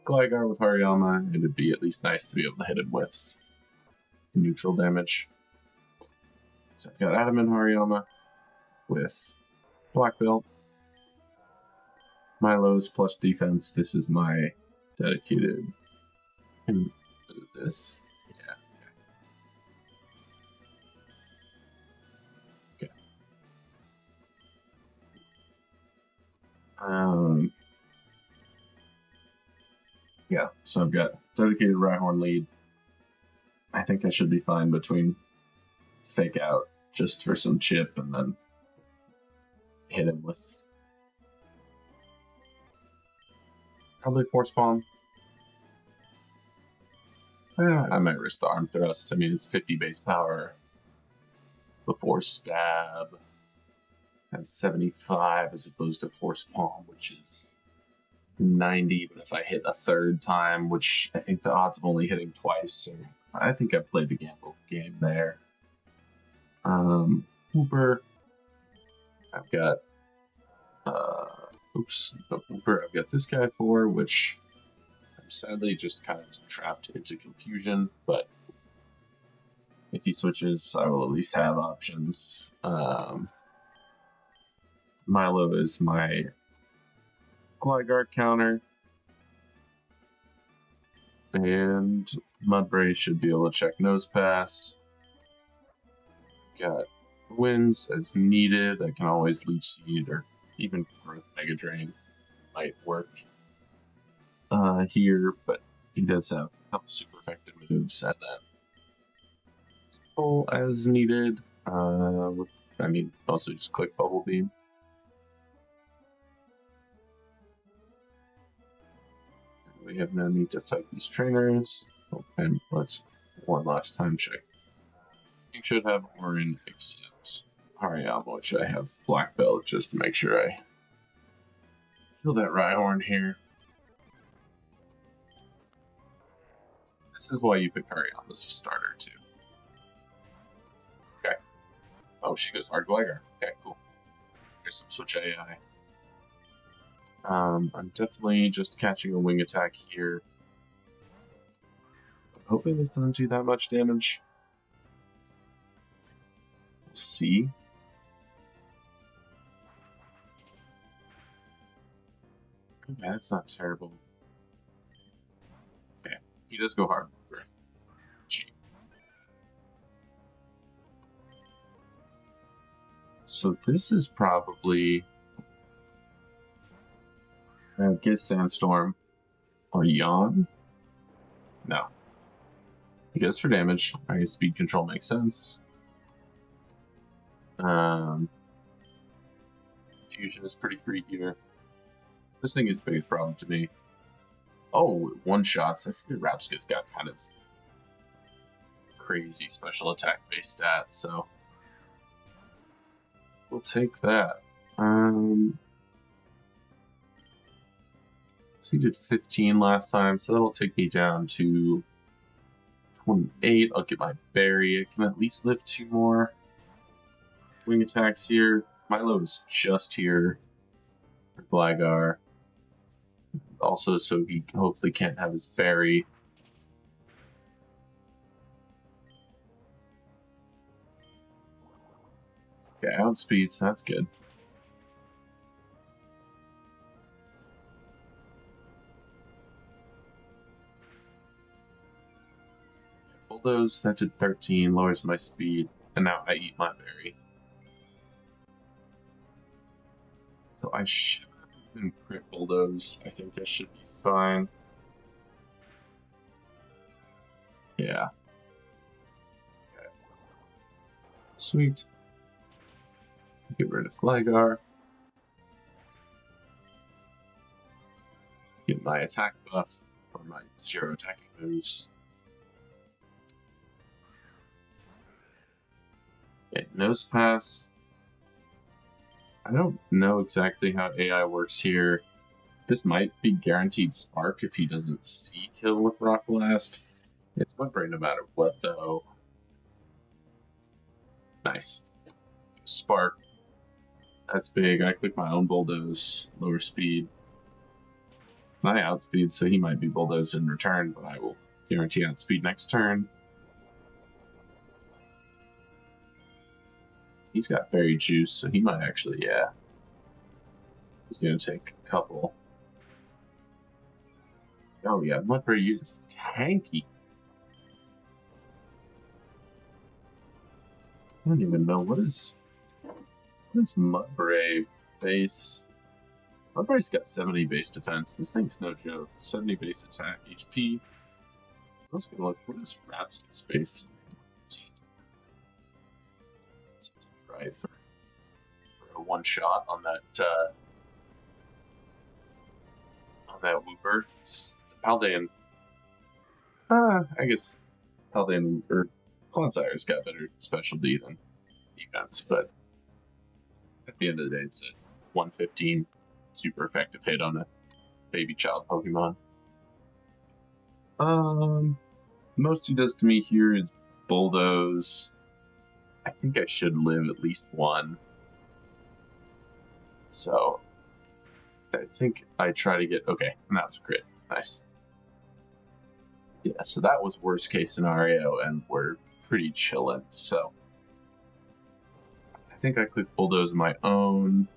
Gligar with Hariyama, it'd be at least nice to be able to hit him with neutral damage. So I've got Adamant Hariyama with Black Belt. Milo's plus defense. This is my dedicated. And this. Yeah. Okay. Yeah, so I've got dedicated Rhyhorn lead. I think I should be fine between Fake Out just for some chip and then hit him with probably Force Palm. I might risk the Arm Thrust. I mean, it's 50 base power before Stab and 75 as opposed to Force Palm, which is 90, but if I hit a third time, which I think the odds of only hitting twice, so I think I played the gamble game there. Hooper, I've got Hooper, I've got this guy for, which I'm sadly just kind of trapped into confusion, but if he switches, I will at least have options. Milo is my Gligar counter, and Mudbray should be able to check Nose Pass. Got Winds as needed. I can always Leech Seed or even Growth Mega Drain might work here, but he does have a couple super effective moves, and then Pull as needed. I mean, also just click Bubble Beam. We have no need to fight these trainers. And let's one last time check. You should have Orin except Hariyama, which I have Black Belt just to make sure I kill that Rhyhorn here. This is why you pick Hariyama as a starter too. Okay. Oh, she goes Hard Gligar. Okay, cool. Here's some Switch AI. I'm definitely just catching a wing attack here. I'm hoping this doesn't do that much damage. We'll see. Okay, that's not terrible. Okay, he does go hard for G. So this is probably... get Sandstorm or Yawn? No. He goes for damage. I guess speed control makes sense. Fusion is pretty free here. This thing is the biggest problem to me. Oh, one shots. I figured Rapska's got kind of crazy special attack based stats, so we'll take that. So he did 15 last time, so that'll take me down to 28. I'll get my berry. I can at least live 2 more wing attacks here. Milo is just here for Gligar. Also, so he hopefully can't have his berry. Okay, outspeed, so that's good. Bulldoze, that did 13, lowers my speed, and now I eat my berry. So I should have been crit Bulldoze. I think I should be fine. Yeah. Sweet. Get rid of Flygar. Get my attack buff for my 0 attacking moves. Okay, Nose Pass. I don't know exactly how AI works here. This might be guaranteed Spark if he doesn't see kill with Rock Blast. It's Mudbray no matter what, though. Nice. Spark. That's big. I click my own Bulldoze. Lower speed. I outspeed, so he might be Bulldozed in return, but I will guarantee outspeed next turn. He's got Berry Juice, so he might actually, yeah. He's going to take a couple. Oh yeah, Mudbray uses Tanky. I don't even know what is Mudbray base. Mudbray's got 70 base defense. This thing's no joke. 70 base attack, HP. So let's go look. What is Rhapsody's base? Right for a one shot on that Wooper. Paldean. I guess Paldean or Clonsire's got better specialty than defense, but at the end of the day, it's a 115 super effective hit on a baby child Pokemon. Most he does to me here is Bulldoze. I think I should live at least one. So I think I try to get, okay, and that was a crit. Nice. Yeah, so that was worst case scenario, and we're pretty chillin'. So I think I click Bulldoze my own.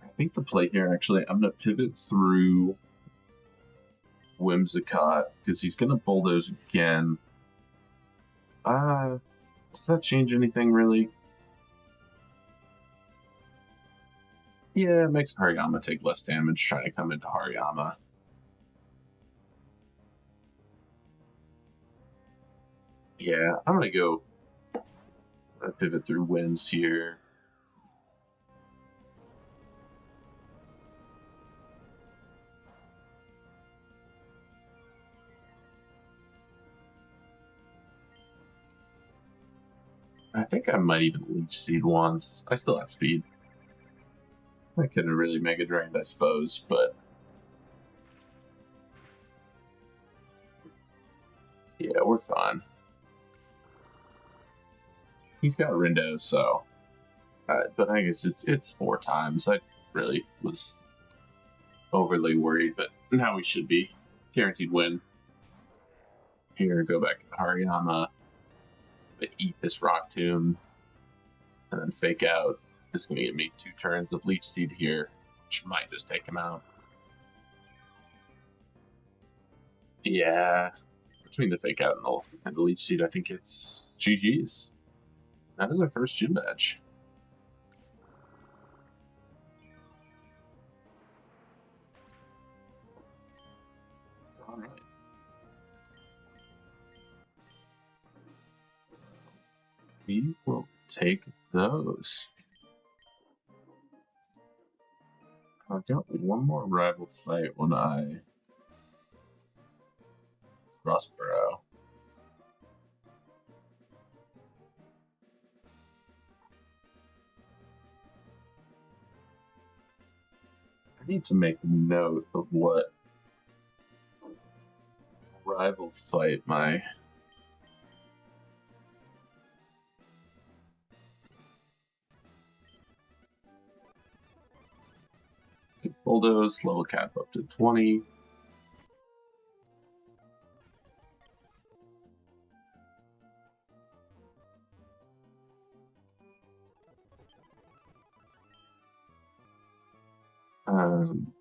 I think the play here, actually, I'm going to pivot through Whimsicott, because he's going to Bulldoze again. Does that change anything, really? Yeah, it makes Hariyama take less damage trying to come into Hariyama. Yeah, I'm going to go pivot through Whims here. I think I might even Leech Seed once. I still have speed. I could have really Mega Drained, I suppose, but yeah, we're fine. He's got Rindo, so but I guess it's 4 times. I really was overly worried, but now we should be. Guaranteed win. Here, go back to Hariyama. Eat this Rock Tomb, and then Fake Out. It's going to get me 2 turns of Leech Seed here, which might just take him out. Yeah, between the Fake Out and the Leech Seed, I think it's GG's. That is our first gym badge. Alright. We will take those. I've got one more rival fight when I Frostborough. I need to make note of what rival fight my Bulldoze, level cap up to 20. I'm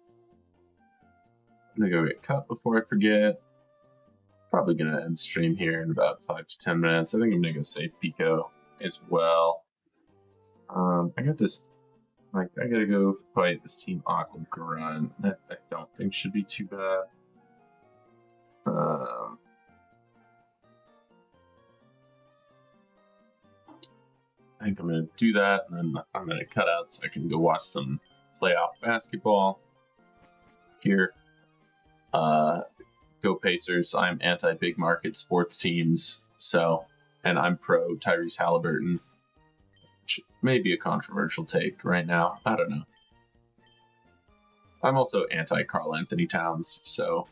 gonna go get cut before I forget. Probably gonna end stream here in about 5 to 10 minutes. I think I'm gonna go save Pico as well. I got this Like, I gotta go fight this Team Aqua Grunt. That I don't think should be too bad. I think I'm gonna do that, and then I'm gonna cut out so I can go watch some playoff basketball here. Go Pacers. I'm anti-big market sports teams, and I'm pro Tyrese Halliburton, which may be a controversial take right now. I don't know. I'm also anti-Karl Anthony Towns, so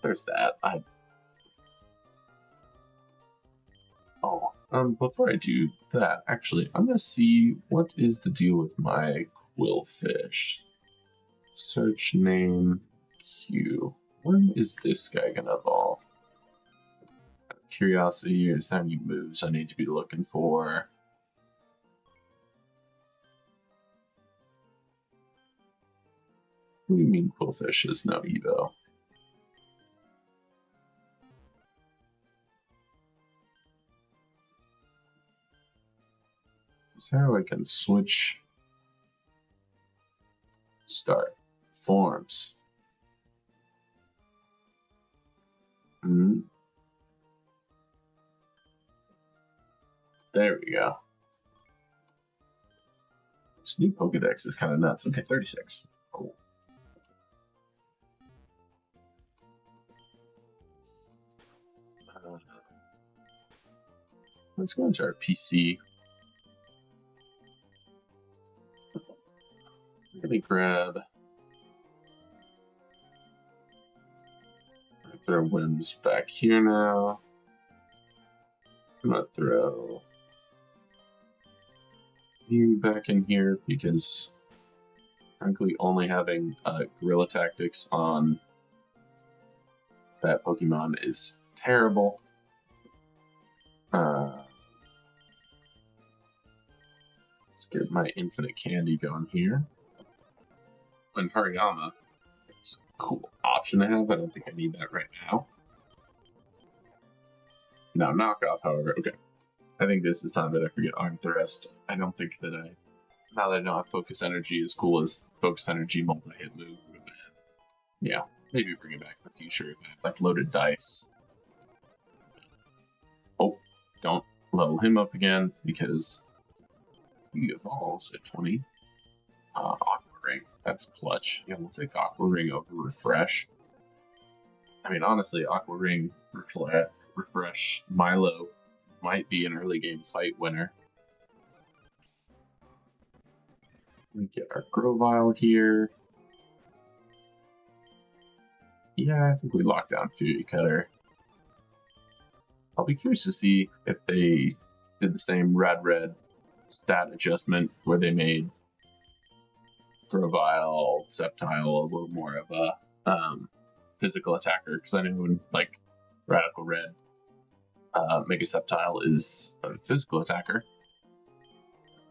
there's that. Before I do that, actually, I'm gonna see what is the deal with my Quillfish. Search name Q. When is this guy gonna evolve? Out of curiosity, is there any moves I need to be looking for? What do you mean Quillfish is no Evo? Is there how I can switch? Start. Forms. There we go. This new Pokedex is kind of nuts. Okay, 36. Cool. Let's go into our PC. I'm gonna grab. Throw Wims back here now. I'm gonna throw you back in here because, frankly, only having Guerrilla Tactics on that Pokemon is terrible. Let's get my Infinite Candy going here. And Hariyama. It's a cool option to have. I don't think I need that right now. Now, knockoff, however, okay. I think this is time that I forget Arm Thrust. I don't think that now that I know how Focus Energy is cool as Focus Energy multi-hit move, yeah, maybe bring it back in the future if I have like loaded dice. Oh, don't level him up again because he evolves at 20. Aqua Ring, that's clutch. Yeah, we'll take Aqua Ring over Refresh. I mean, honestly, Aqua Ring, Refresh, Milo might be an early game fight winner. We get our Grovyle here. Yeah, I think we locked down Fury Cutter. I'll be curious to see if they did the same Red stat adjustment where they made Grovyle, Sceptile a little more of a physical attacker, because I know in like Radical Red, Mega Sceptile is a physical attacker,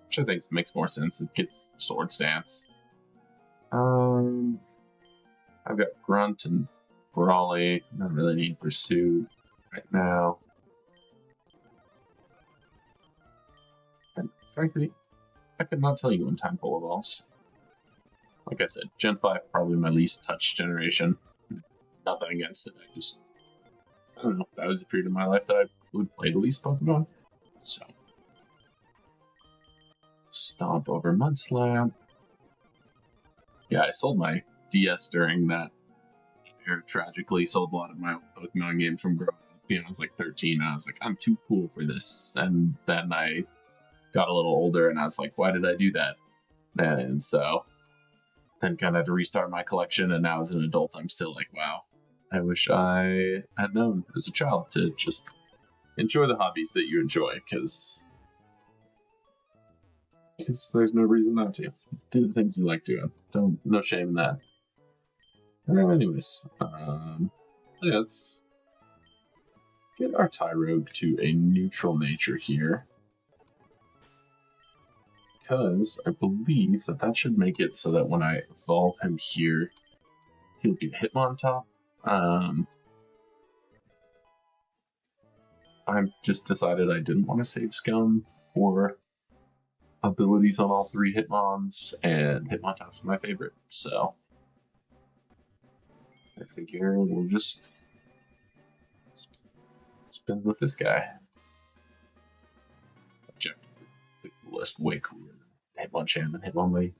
which I think makes more sense. It gets Sword Stance. I've got Grunt and Brawly. I don't really need Pursuit right now. And frankly, I could not tell you when Time Pull evolves. Like I said, Gen 5 probably my least touched generation. Nothing against it. I don't know. That was the period of my life that I would play the least Pokemon. So, stomp over Mudslab. Yeah, I sold my DS during that year. Tragically, sold a lot of my Pokemon games from growing up. You know, I was like 13. And I was like, I'm too cool for this. And then I got a little older, and I was like, why did I do that? And so, then kind of had to restart my collection. And now as an adult, I'm still like, wow. I wish I had known as a child to just enjoy the hobbies that you enjoy, because there's no reason not to. Do the things you like doing. No shame in that. Anyways, let's get our Tyrogue to a neutral nature here, because I believe that should make it so that when I evolve him here, he'll be Hitmontop. I just decided I didn't want to save Scum for abilities on all 3 Hitmons, and Hitmontop's my favorite, so I figure we'll just spin with this guy. Objective, the list way cooler than Hitmonchan and Hitmonlee.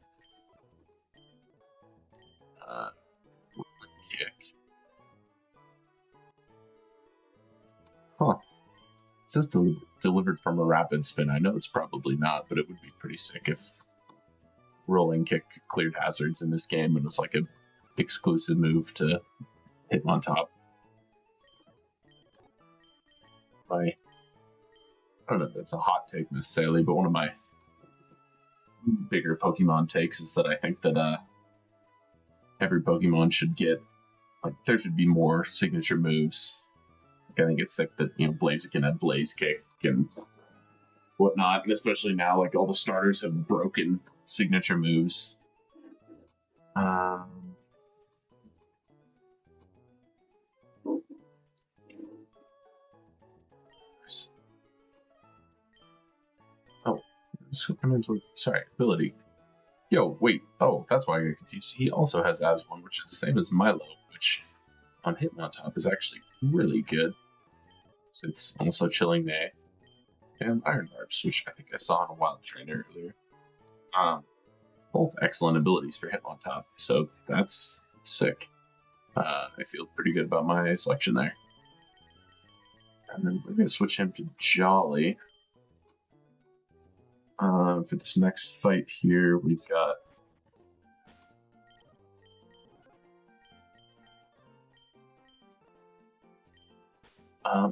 Kick. Huh. It says delivered from a rapid spin. I know it's probably not, but it would be pretty sick if Rolling Kick cleared hazards in this game and was like an exclusive move to Hitmontop. I don't know if that's a hot take necessarily, but one of my bigger Pokemon takes is that I think that every Pokemon should get, like, there should be more signature moves. Like, I think it's sick that, you know, Blaziken had Blaze Kick and whatnot, and especially now, like, all the starters have broken signature moves. Sorry, ability. Yo, wait. Oh, that's why I got confused. He also has Aswan, which is the same as Milo, which on Hitmontop is actually really good. So it's also Chilling Neigh and Iron Barbs, which I think I saw in a Wild Trainer earlier. Both excellent abilities for Hitmontop, so that's sick. I feel pretty good about my selection there. And then we're going to switch him to Jolly. For this next fight here, we've got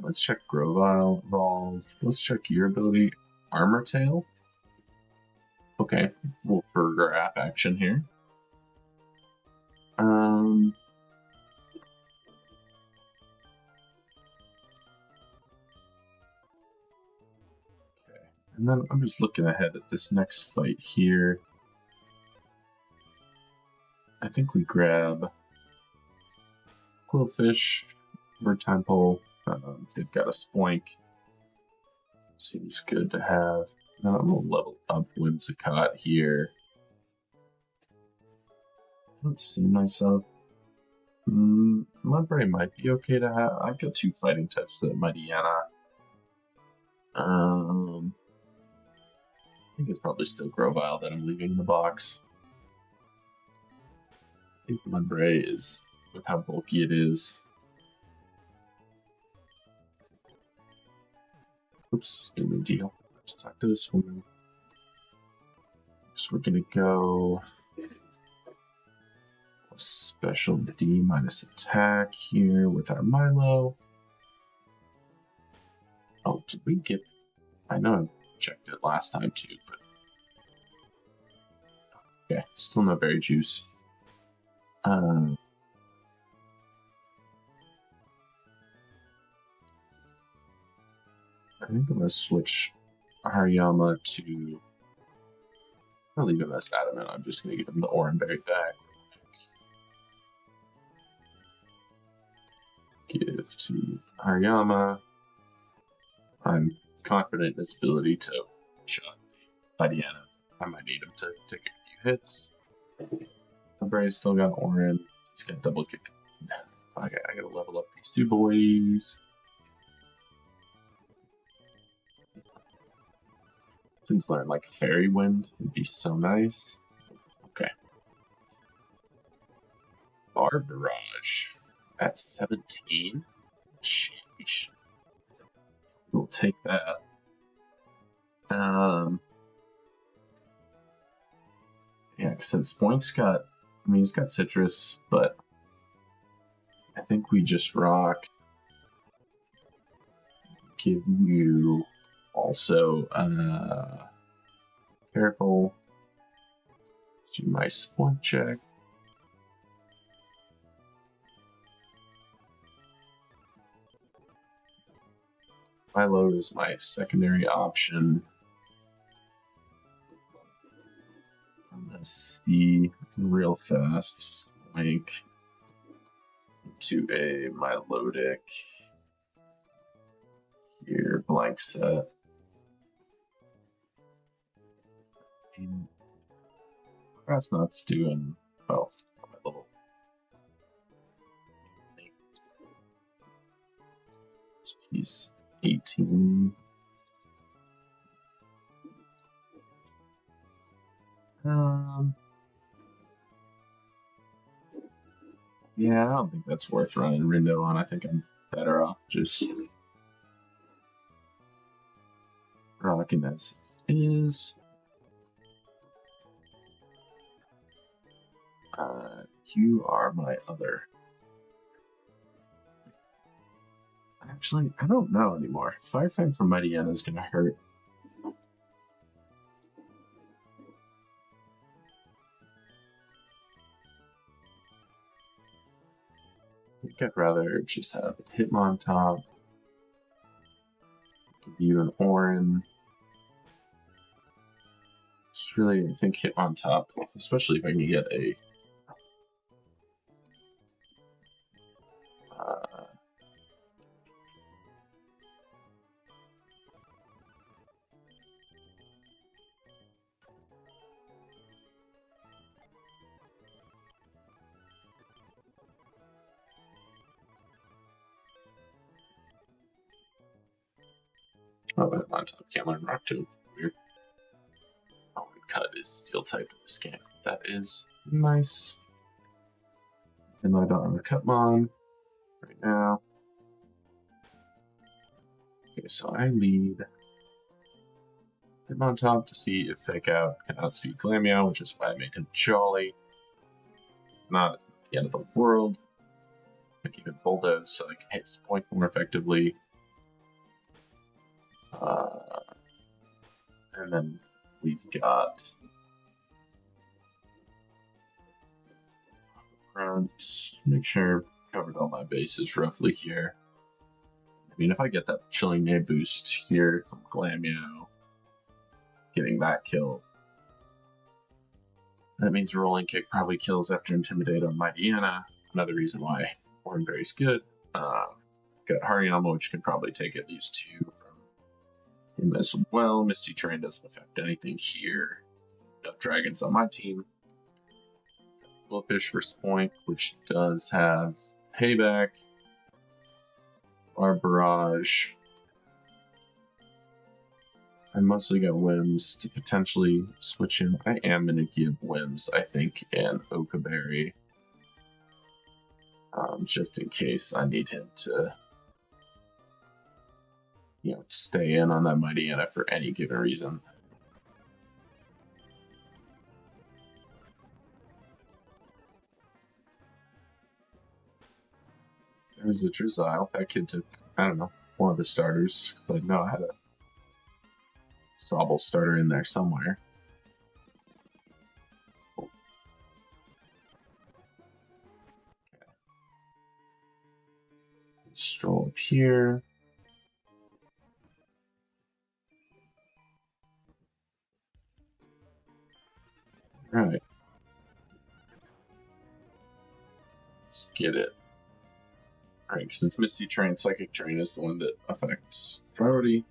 let's check Grovyle, Evolve. Let's check your ability, Armor Tail. Okay, a little Fergrap action here. And then I'm just looking ahead at this next fight here. I think we grab Quillfish or Temple. They've got a Spoink. Seems good to have. Now I'm going to level up Whimsicott here. I don't see myself. Mudbray might be okay to have. I've got 2 fighting types that Mightyena. I think it's probably still Grovyle that I'm leaving in the box. I think Mudbray is, with how bulky it is. Oops, didn't mean to Let's talk to this woman. So we're gonna go a special D minus attack here with our Milo. Oh, did we get? I know I've checked it last time too, but okay, still no berry juice. I think I'm gonna switch Hariyama to. I'll leave him as Adamant. I'm just gonna give him the Oranberry back. Give to Hariyama. I'm confident in his ability to shot Mightyena. I might need him to take a few hits. Mudbray's still got Oran. He's got double kick. I gotta level up these 2 boys. Please learn like Fairy Wind. It'd be so nice. Okay. Barb Barrage at 17. Sheesh. We'll take that. Yeah, like I said, Spoink's got, I mean, he's got Citrus, but I think we just rock. Give you also, careful. Do my Spoink check. Milo is my secondary option. I'm gonna see real fast Spoink to a Milotic. Here, blank set. And perhaps not doing well for my level. Piece 18. Yeah, I don't think that's worth running Rindo on. I think I'm better off just rocking as is. You are my other. Actually, I don't know anymore. Firefang from Mighty Anna is gonna hurt. I think I'd rather just have Hitmontop, give you an Orin. Just really, I think Hitmontop, especially if I can get a oh, Hitmontop can't learn Rock Tomb. Weird. Oh, and Cut is Steel type in this game. That is nice. And I don't have a Cutmon right now. Okay, so I lead Hitmontop to see if Fake Out can outspeed Glameow, which is why I make him Jolly. Not at the end of the world. I keep it Bulldoze so I can hit his point more effectively. And then we've got front. Make sure I've covered all my bases roughly here. I mean, if I get that Chilling Day boost here from Glameow, getting that kill, that means Rolling Kick probably kills after Intimidate on Mighty Anna. Another reason why Oranberry's good. Got Hariyama, which can probably take at least 2 from him as well. Misty Terrain doesn't affect anything here. Got Dragons on my team. Wolfish for Spoink, which does have Payback. Our Barrage. I mostly got Whims to potentially switch in. I am going to give Whims, I think, and Okaberry. Just in case I need him to, stay in on that Mighty Anna for any given reason. There's a Drizzile. That kid took, I don't know, one of the starters. Because I know I had a Sobble starter in there somewhere. Okay. Stroll up here. Alright. Let's get it. Alright, since Misty Terrain, Psychic Terrain is the one that affects priority.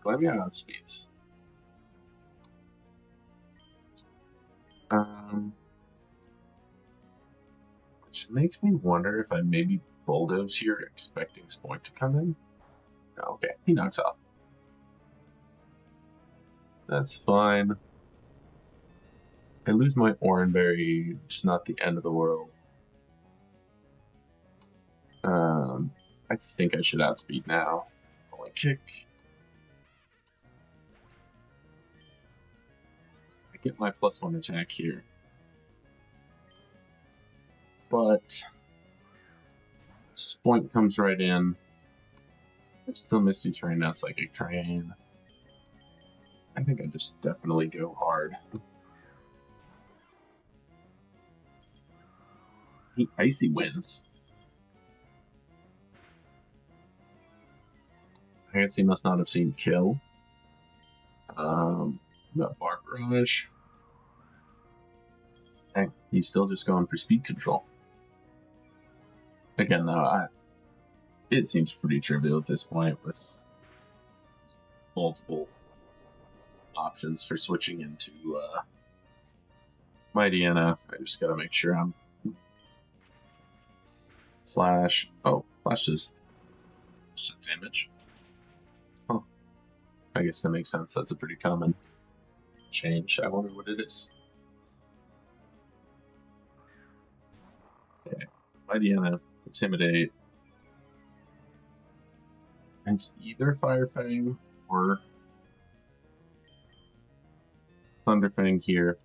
Glameow outspeeds. Which makes me wonder if I maybe Bulldoze here expecting Spoink to come in. Oh, okay, he knocks off. That's fine. I lose my Oranberry, which is not the end of the world. I think I should outspeed now. Rolling Kick. I get my +1 attack here. But Spoink comes right in. It's still Misty Terrain, not Psychic Terrain. I think I just definitely go hard. He Icy wins. I guess he must not have seen Kill. Got Bar Barrage. Hey, he's still just going for speed control. Again, though, it seems pretty trivial at this point with multiple options for switching into Mighty NF. I just gotta make sure I'm Flash. Oh, Flash is just damage. Huh. I guess that makes sense. That's a pretty common change. I wonder what it is. Okay. Mighty NF, Intimidate. And it's either Fire Fang or Thunder Fang here.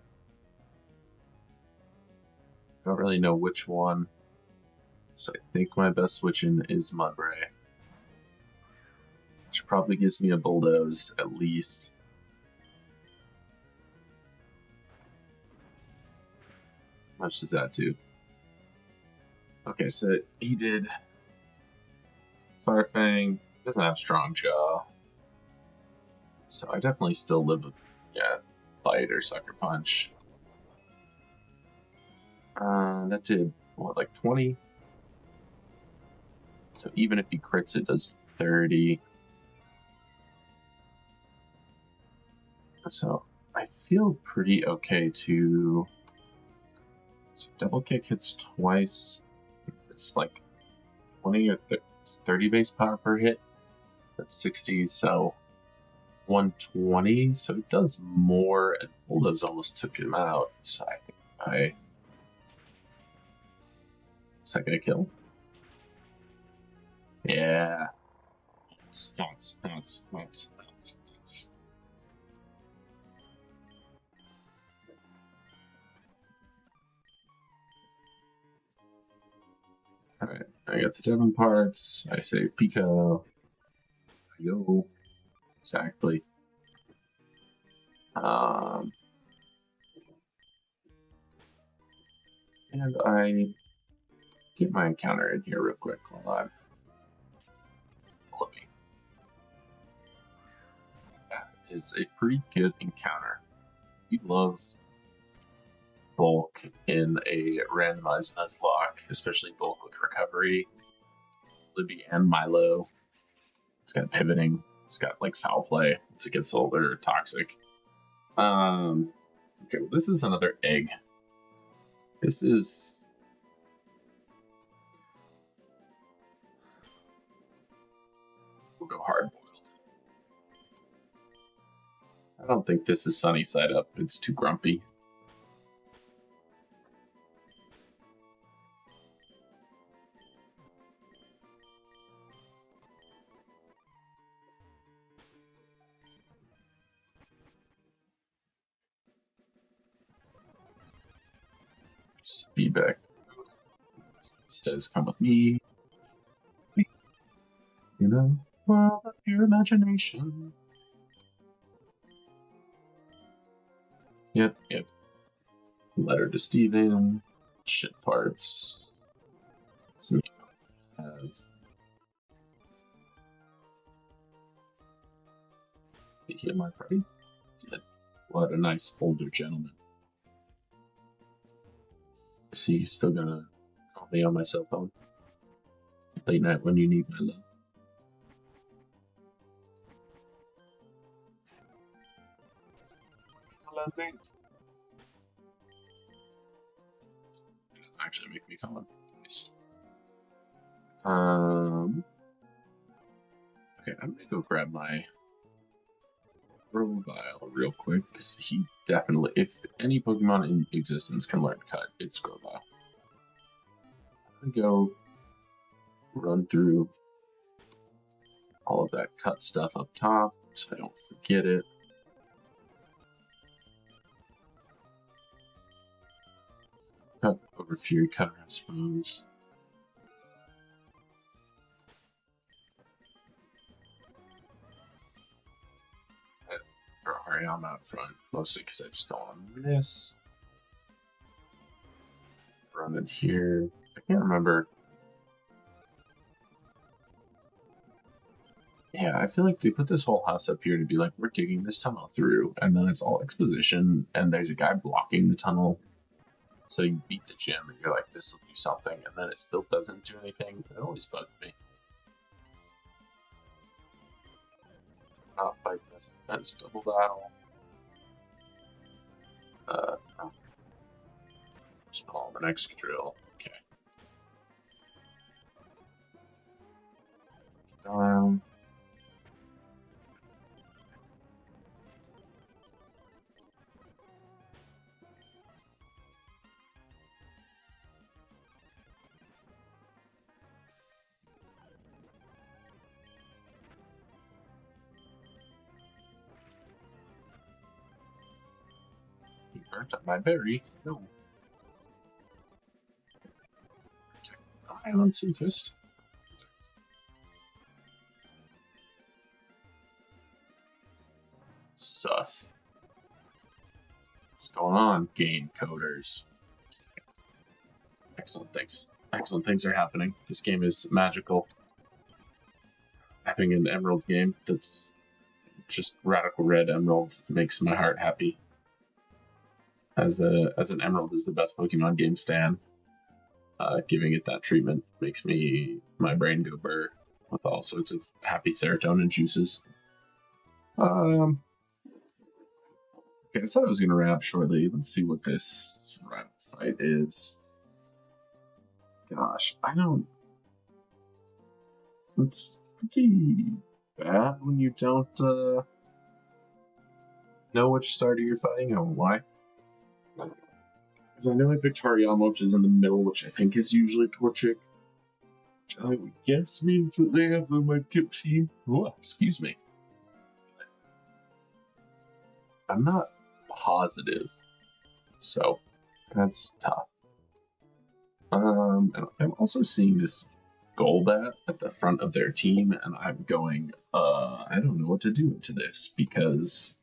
I don't really know which one. So I think my best switch in is Mudbray. Which probably gives me a Bulldoze at least. How much does that do? Okay, so he did Fire Fang. Doesn't have Strong Jaw. So I definitely still live with, yeah, Bite or Sucker Punch. That did, what, like 20? So even if he crits, it does 30. So I feel pretty okay to... So double kick hits twice. It's like 20 or 30 base power per hit. That's 60, so 120. So it does more, and Bulldoze almost took him out. So I think is that gonna kill? Yeah. Nuts. Alright, I got the Devon parts. I save Pico. Yo. Exactly. And I get my encounter in here real quick while I'm looking. That is a pretty good encounter. You love bulk in a randomized Nuzlocke, especially bulk with recovery. Libby and Milo. It's got pivoting. It's got like foul play once it gets older, toxic. Okay, well, this is another egg. This is... We'll go hard boiled. I don't think this is sunny side up. It's too grumpy. Speed back. Says, come with me. You know, world of your imagination. Yep. Letter to Steven. Shit parts. Some have. Did he hit my party? Did. What a nice older gentleman. Is he still gonna call me on my cell phone? Late night when you need my love. Hello, mate. Actually make me call him. Nice. Okay, I'm gonna go grab my Grovyle real quick, because he definitely, if any Pokemon in existence can learn Cut, it's Grovyle. I'm gonna go run through all of that Cut stuff up top, so I don't forget it. Cut over Fury Cutter, I suppose. I'm out front, mostly because I just don't want to miss. Run it here. I can't remember. Yeah, I feel like they put this whole house up here to be like, we're digging this tunnel through, and then it's all exposition, and there's a guy blocking the tunnel. So you beat the gym, and you're like, this will do something, and then it still doesn't do anything. It always bugged me. Not fight this double battle. an Excadrill. Okay. He burnt up my berry. No. Ion Soothist. Sus. What's going on, game coders? Excellent things. Excellent things are happening. This game is magical. Having an Emerald game that's just radical red Emerald makes my heart happy. As an Emerald is the best Pokemon game stan. Giving it that treatment makes my brain go burr with all sorts of happy serotonin juices. Okay, I said I was going to wrap shortly. Let's see what this rival fight is. Gosh, I don't. It's pretty bad when you don't know which starter you're fighting and why. Because I know I picked Hariyama, which is in the middle, which I think is usually Torchic. Which I would guess means that they have the Mudkip team. Oh, excuse me. I'm not positive, so that's tough. And I'm also seeing this Golbat at the front of their team, and I'm going, I don't know what to do to this, because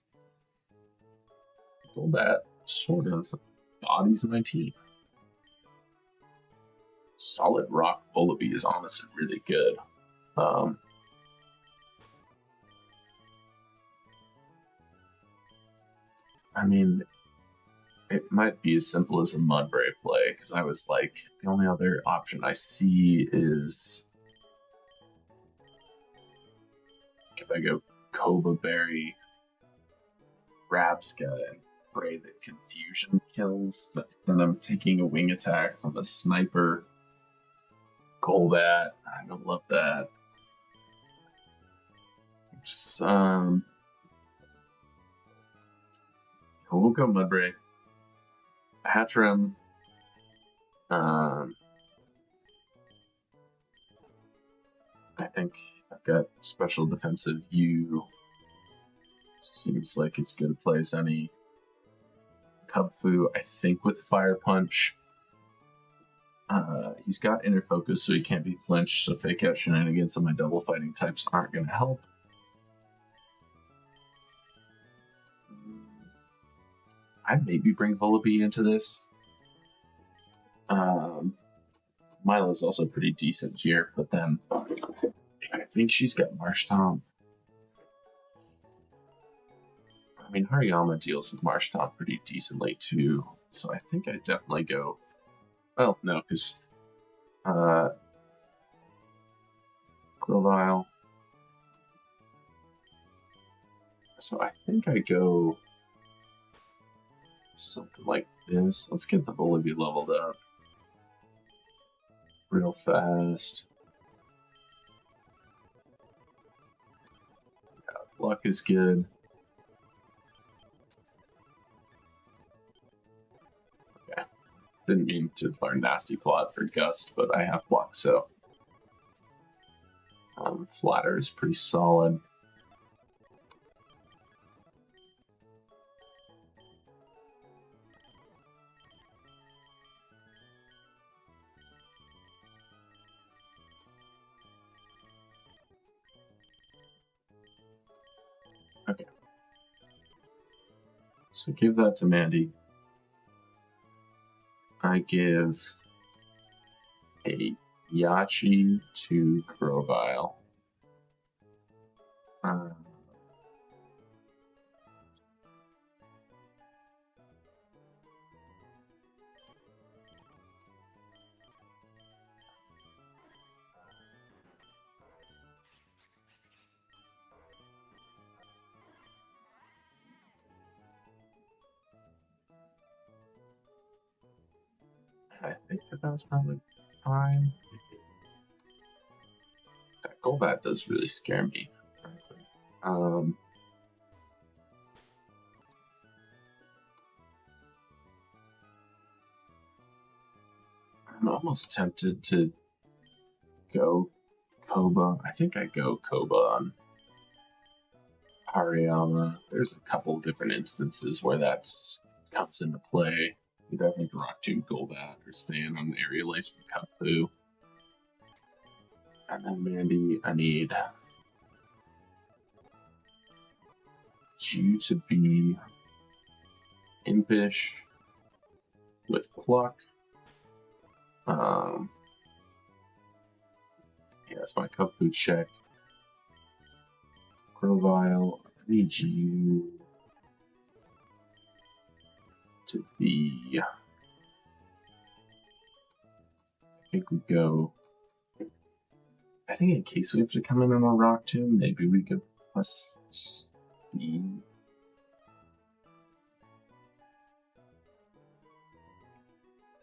Golbat sort of bodies my team. Solid Rock Bullaby is honestly really good. I mean, it might be as simple as a Mudbray play, because I was like, the only other option I see is if I go Cobra Berry, Rabsca, and pray that Confusion kills, but then I'm taking a wing attack from a Sniper Golbat. I don't love that. We'll go Mudbray. Hattrem. I think I've got Special Defensive U. Seems like as good a play as any. Cubfu, I think, with Fire Punch. He's got Inner Focus, so he can't be flinched, so Fake Out Shenanigans on my double fighting types aren't going to help. I'd maybe bring Volibee into this. Milo's also pretty decent here, but then I think she's got Marshtomp. I mean, Hariyama deals with Marshtomp pretty decently too, so I think I'd definitely go. Well, no, because Grovyle. So I think I go something like this. Let's get the Volibee leveled up real fast. Yeah, luck is good. Okay. Didn't mean to learn Nasty Plot for Gust, but I have luck, so. Flatter is pretty solid. Okay. So give that to Mandy. I give a Yachi to Grovyle. I but that was probably fine. That Golbat does really scare me, frankly. I'm almost tempted to go Koba. I think I go Koba on Hariyama. There's a couple different instances where that comes into play. Either I think Rock Tomb Golbat or staying on the Aerial Ace from Kapu. And then Mandy, I need you to be Impish with Pluck. Yeah, that's my Kapu check. Grovile, I need you to be. I think we go. I think in case we have to come in on a Rock Tomb, maybe we could plus speed.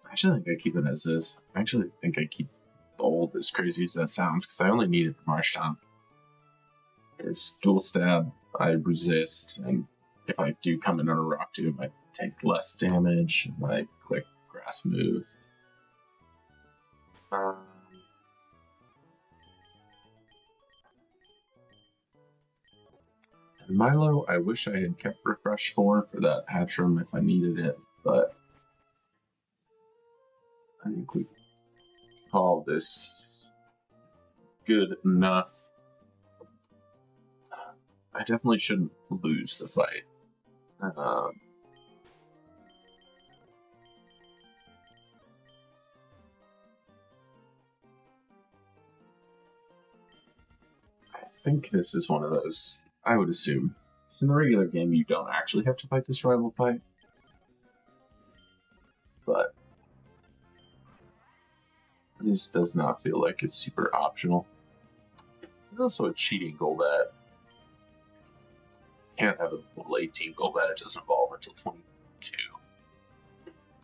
I actually think I keep it as is. I actually think I keep Bold, as crazy as that sounds, because I only need it for Marshtomp. It's dual stab, I resist, and if I do come in on a Rock Tomb, I take less damage, and I click Grass move. And Milo, I wish I had kept Refresh for that Hatchroom if I needed it, but I think we call this good enough. I definitely shouldn't lose the fight. I think this is one of those, I would assume. So in the regular game, you don't actually have to fight this rival fight. But this does not feel like it's super optional. There's also a cheating Golbat. Can't have a level 18 Golbat, it doesn't evolve until 22.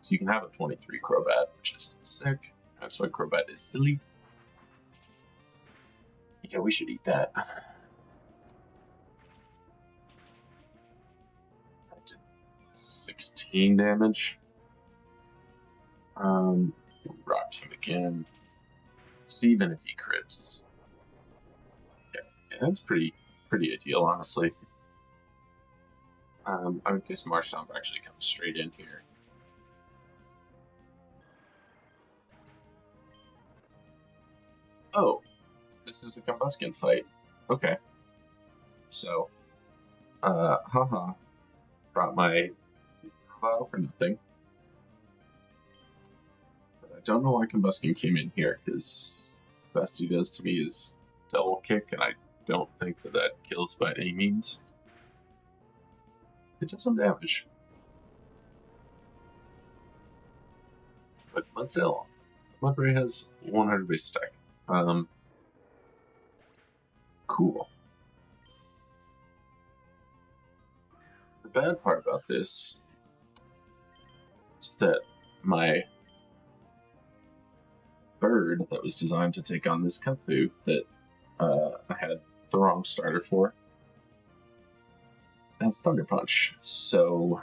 So you can have a 23 Crobat, which is sick. That's why Crobat is elite. Yeah, we should eat that. That did 16 damage. Rocked him again. See, even if he crits. Yeah, that's pretty ideal, honestly. I would guess Marshtomp actually comes straight in here. Oh, this is a Combusken fight. Okay. So, haha. Brought my file for nothing. But I don't know why Combusken came in here, because the best he does to me is double kick, and I don't think that kills by any means. It does some damage. But still, Mudbray has 100 base attack. Cool. The bad part about this is that my bird that was designed to take on this Kung-Fu that I had the wrong starter for has Thunder Punch. So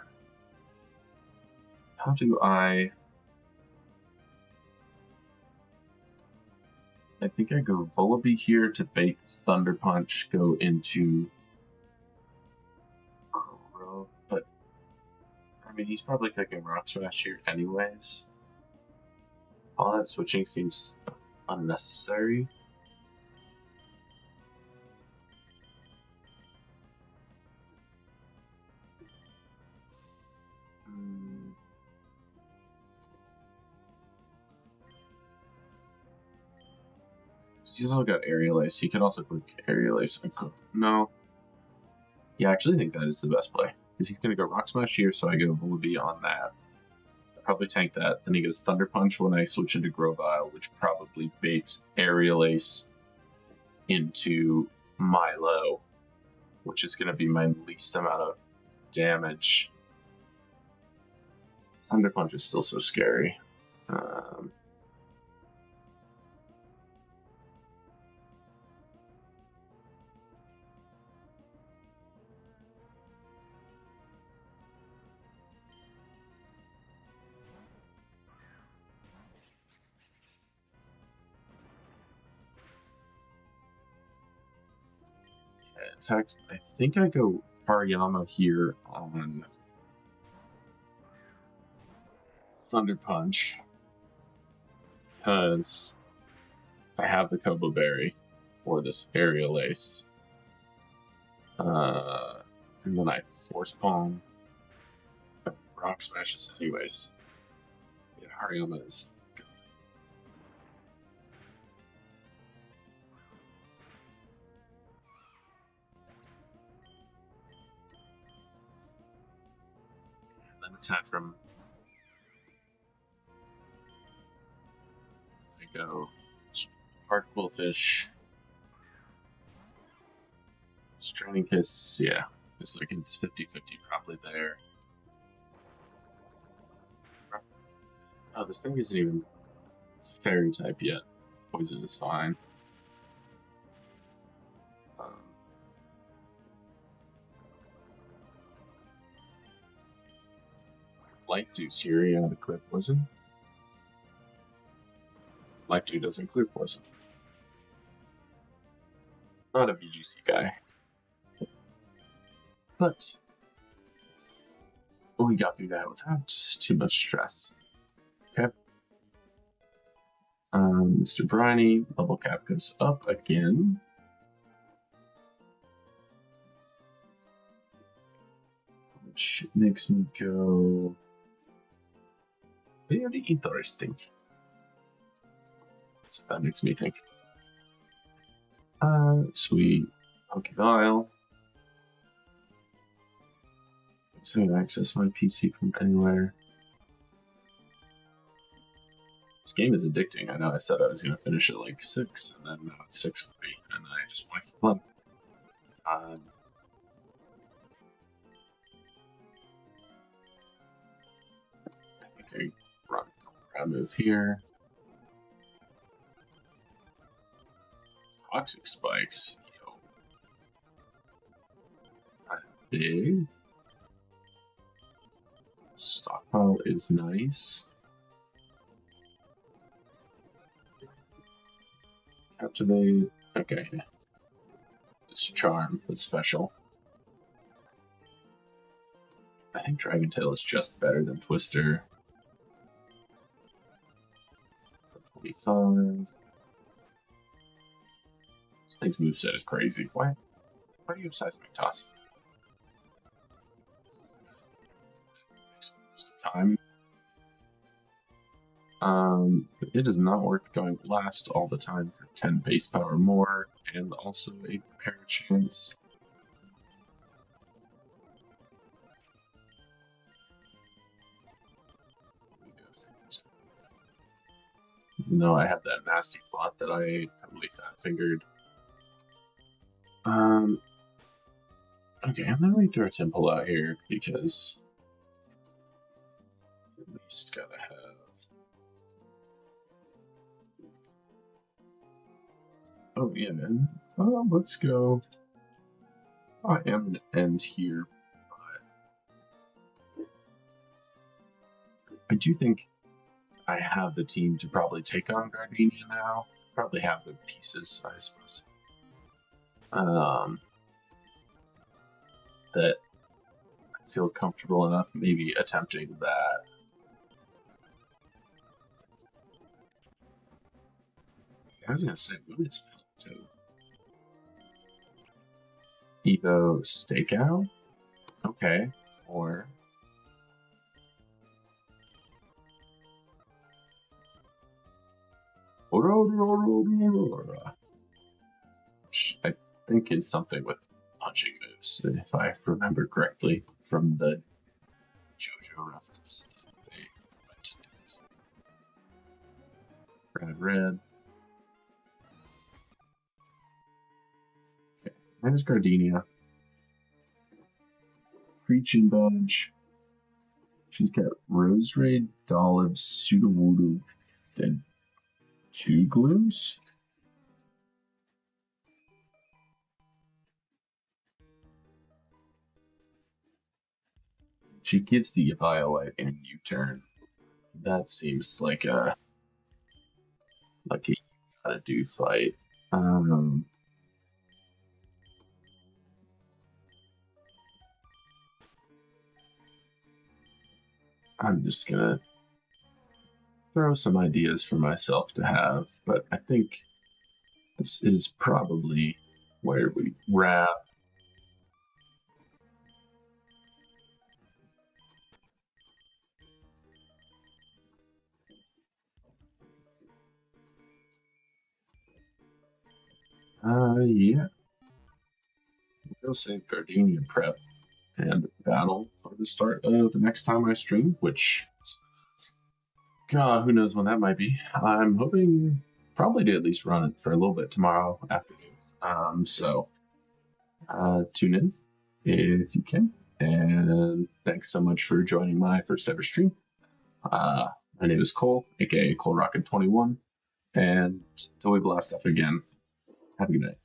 how do I think I go Volibee here to bait Thunder Punch, go into Crow, but I mean he's probably clicking Rock Smash here anyways. All that switching seems unnecessary. He's also got Aerial Ace. He can also click Aerial Ace. No. Yeah, I actually think that is the best play. Because he's going to go Rock Smash here, so I go Volibee on that. I probably tank that. Then he goes Thunder Punch when I switch into Grovile, which probably baits Aerial Ace into Milo, which is going to be my least amount of damage. Thunder Punch is still so scary. In fact, I think I go Hariyama here on Thunder Punch because I have the Kobo Berry for this Aerial Ace. And then I Force Palm. Rock Smashes anyways. Yeah, Hariyama is good. And then attack from... I go Hard Quillfish. Straining Kiss, yeah. It's like it's 50-50 probably there. Oh, this thing isn't even fairy type yet. Poison is fine. Light Deuce here, yeah, to clear poison. Light Dew doesn't clear poison. Not a VGC guy. But we got through that without too much stress. Okay. Mr. Briny, level cap goes up again. Which makes me go very interesting. So that makes me think. Sweet Pokeball. So I can access my PC from anywhere. This game is addicting. I know I said I was going to finish at like 6, and then now it's 6:40, and I just want to keep playing. I think I run a ground move here. Toxic Spikes. Yo. Kind of big. Stockpile is nice. Captivate. Okay. This Charm is special. I think Dragon Tail is just better than Twister. 25. This thing's moveset is crazy. Why do you have Seismic Toss? Time. It is not worth going last all the time for 10 base power more, and also a pair chance. No, I have that nasty plot that I totally fat fingered. Okay, I'm gonna throw a Temple out here because at least gotta have. Oh yeah, man. Let's go. I am gonna end here, but I do think I have the team to probably take on Gardenia now. Probably have the pieces, I suppose. That I feel comfortable enough maybe attempting that. I was gonna say, what is Toad? Evo Stakeout? Okay, or which I think is something with punching moves, if I remember correctly from the JoJo reference that they implemented. Red. Okay, there's Gardenia. Preaching Bunch. She's got Rose Raid, Dolliv, Sudowoodo, then 2 Glooms. She gives the Violet in a U-turn. That seems like a gotta do fight. I'm just gonna throw some ideas for myself to have, but I think this is probably where we wrap. Yeah. We'll save Gardenia prep and battle for the start of the next time I stream, which, God, who knows when that might be. I'm hoping probably to at least run it for a little bit tomorrow afternoon. So tune in if you can. And thanks so much for joining my first ever stream. My name is Cole, aka Cole Rocket 21, and until we blast off again, have a good night.